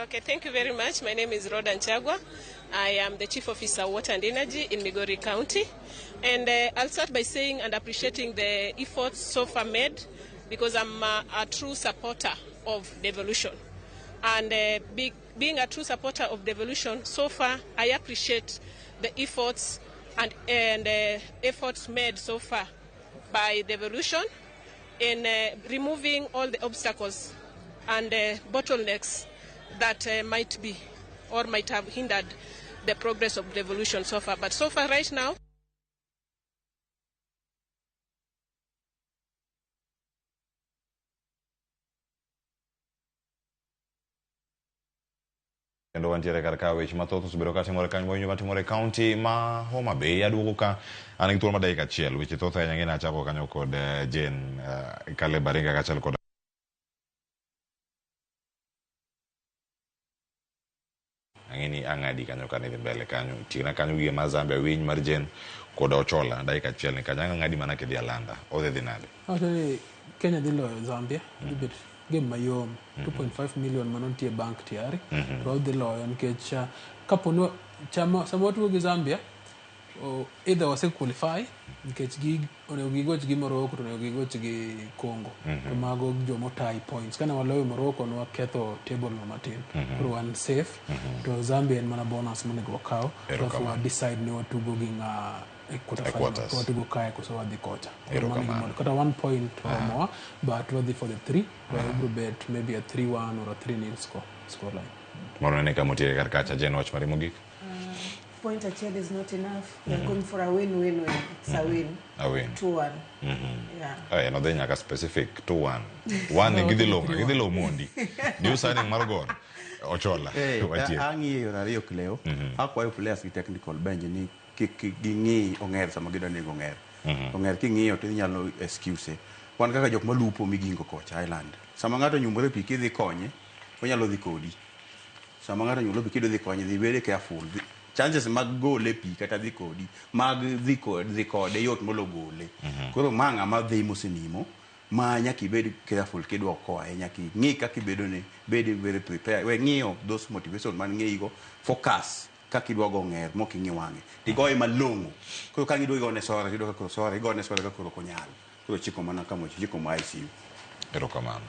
Okay, thank you very much. My name is Rhoda Nchagwa. I am the Chief Officer Water and Energy in Migori County. And I'll start by saying and appreciating the efforts so far made because I'm a true supporter of devolution. And being a true supporter of devolution, so far I appreciate the efforts and efforts made so far by devolution in removing all the obstacles and bottlenecks that might be or might have hindered the progress of devolution so far. But so far right now, kendo wantiere kar kawe weche mathoth osebedo ka timore kanyo mawinjo matimore kaunti ma Homa Bay. Aduogo ka an gi thuolo ma dakika achiel weche thoth ahinya ng'e nachako kanyo kod Jane Kale Baringa kachal kod ang'eni ang'adi kanyo ka nidhi mbele kanyo ting'na kanyo gi ma Zambia winy mar Jane kod Ochola dakika achiel ni kanyo ang'adi mana kidhi Alanda odhi dhi nade. Kenya dhi loyo Zambia dibet game mayom 2.5 million manontie bank tiari to dhi loyo nikech kapono chama samawatugo gi Zambia either wase qualify nikech onego gigoch gi Morocco to onego gigoch gi Congo to mago jomo tie points kana waloyo Morocco no waketho table no matin koro one safe to Zambia en mana bonus monego wakaw to wa decide ni watugo gi quarterfinals watugo kae koso wadhi kocha kata 1 point or more but wadhi for the 3 we bet maybe a 3-1 or a 3-0 score line moro ne kama tiere kar kacha Jane wach mari mogik. Point achiel is not enough. We're going for a win-win. It's a win. A win. 2-1. Yeah. No then nyaka specific 2-1. One gidhi lo mondi. New signing Margot Ochola. Ang'iyo ariyo Cleo. Akwayo players gi technical bench ni kik ging'i ong'er sama gido nego ong'er. Ong'er king'iyo to inyalo excuse. Wan kaka jok malupo migingo kocha Island. Sama ng'ato nyumore pi kidhi konye, onyalo dhi kodi. Sama ng'ato nyulo pi kidhi dhi konye, dhi very careful. Chances mag gole pi kata dhi kodi mag dhi kode yot molo gole koro manga ma dhi mosenimo ma nyaki bed careful kidwa koa nyaki ng'i kaka ibedo ne bed very prepared we ng'iyo those motivation man ng'igo focus kaka idwa go ng'er mok ing'i wang'e tigoye malong'o koro ka ngidwa go ne sora kidwa ka sora go ne sora ka koro konyal koro chiko mana kama chiko ma ICU erokamano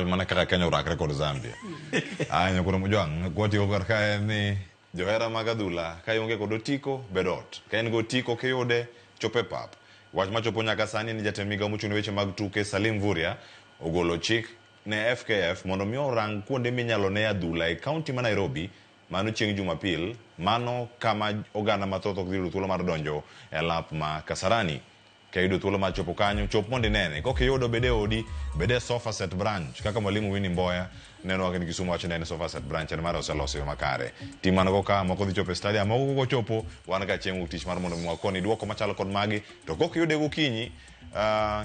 mana kaka Kenya urakre kod Zambia anyo koro mojwang' kwati okar ka ni johera mag adhula ka ionge kod otiko bedot ka en go otiko kiyude chope pap wach machopo nyaka sani ni jatend migawo mochung' weche mag tuke Salim Vuria ogolo chik ne FKF mondo mi orang kuonde minyalo ne adhula e kaunti ma Nairobi mano chieng' Jumapil mano kama oganda mathoth ok dhi thuolo mar donjo e lap ma Kasarani ka yudo thuolo mar chopo kanyo chop mondo nene kokiyudo bede odi bede sofa set branch kaka mwalimu Winnie Mboya neno wake ni Kisumu wacho nene sofa set branch en mara oseloso yo makare timano go ka moko dhi chopo stadium moko go chopo wan ka chieng' tich mar mondo mwakoni duoko machalo kod magi to kokiyude gokinyi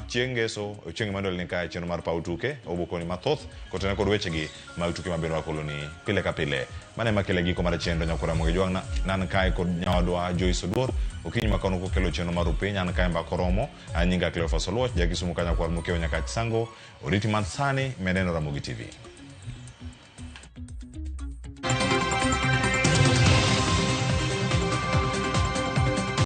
chieng' ngeso chieng' mandol ni ka chenro mar pau tuke obokoni mathoth kotene kod wechegi mag tuke mabiro wakoloni pile ka pile mane makele giko mar chenro nyakora mogi jwang' nan kai kod nyawadwa Joyce Oduor okinyi makono kokelo chenro mar upiny an kai mbako Oromo anyinga Cleophas Oluoch ja Kisumu kanya kwar mukeo nyaka Sango oriti man sani meneno Ramogi TV.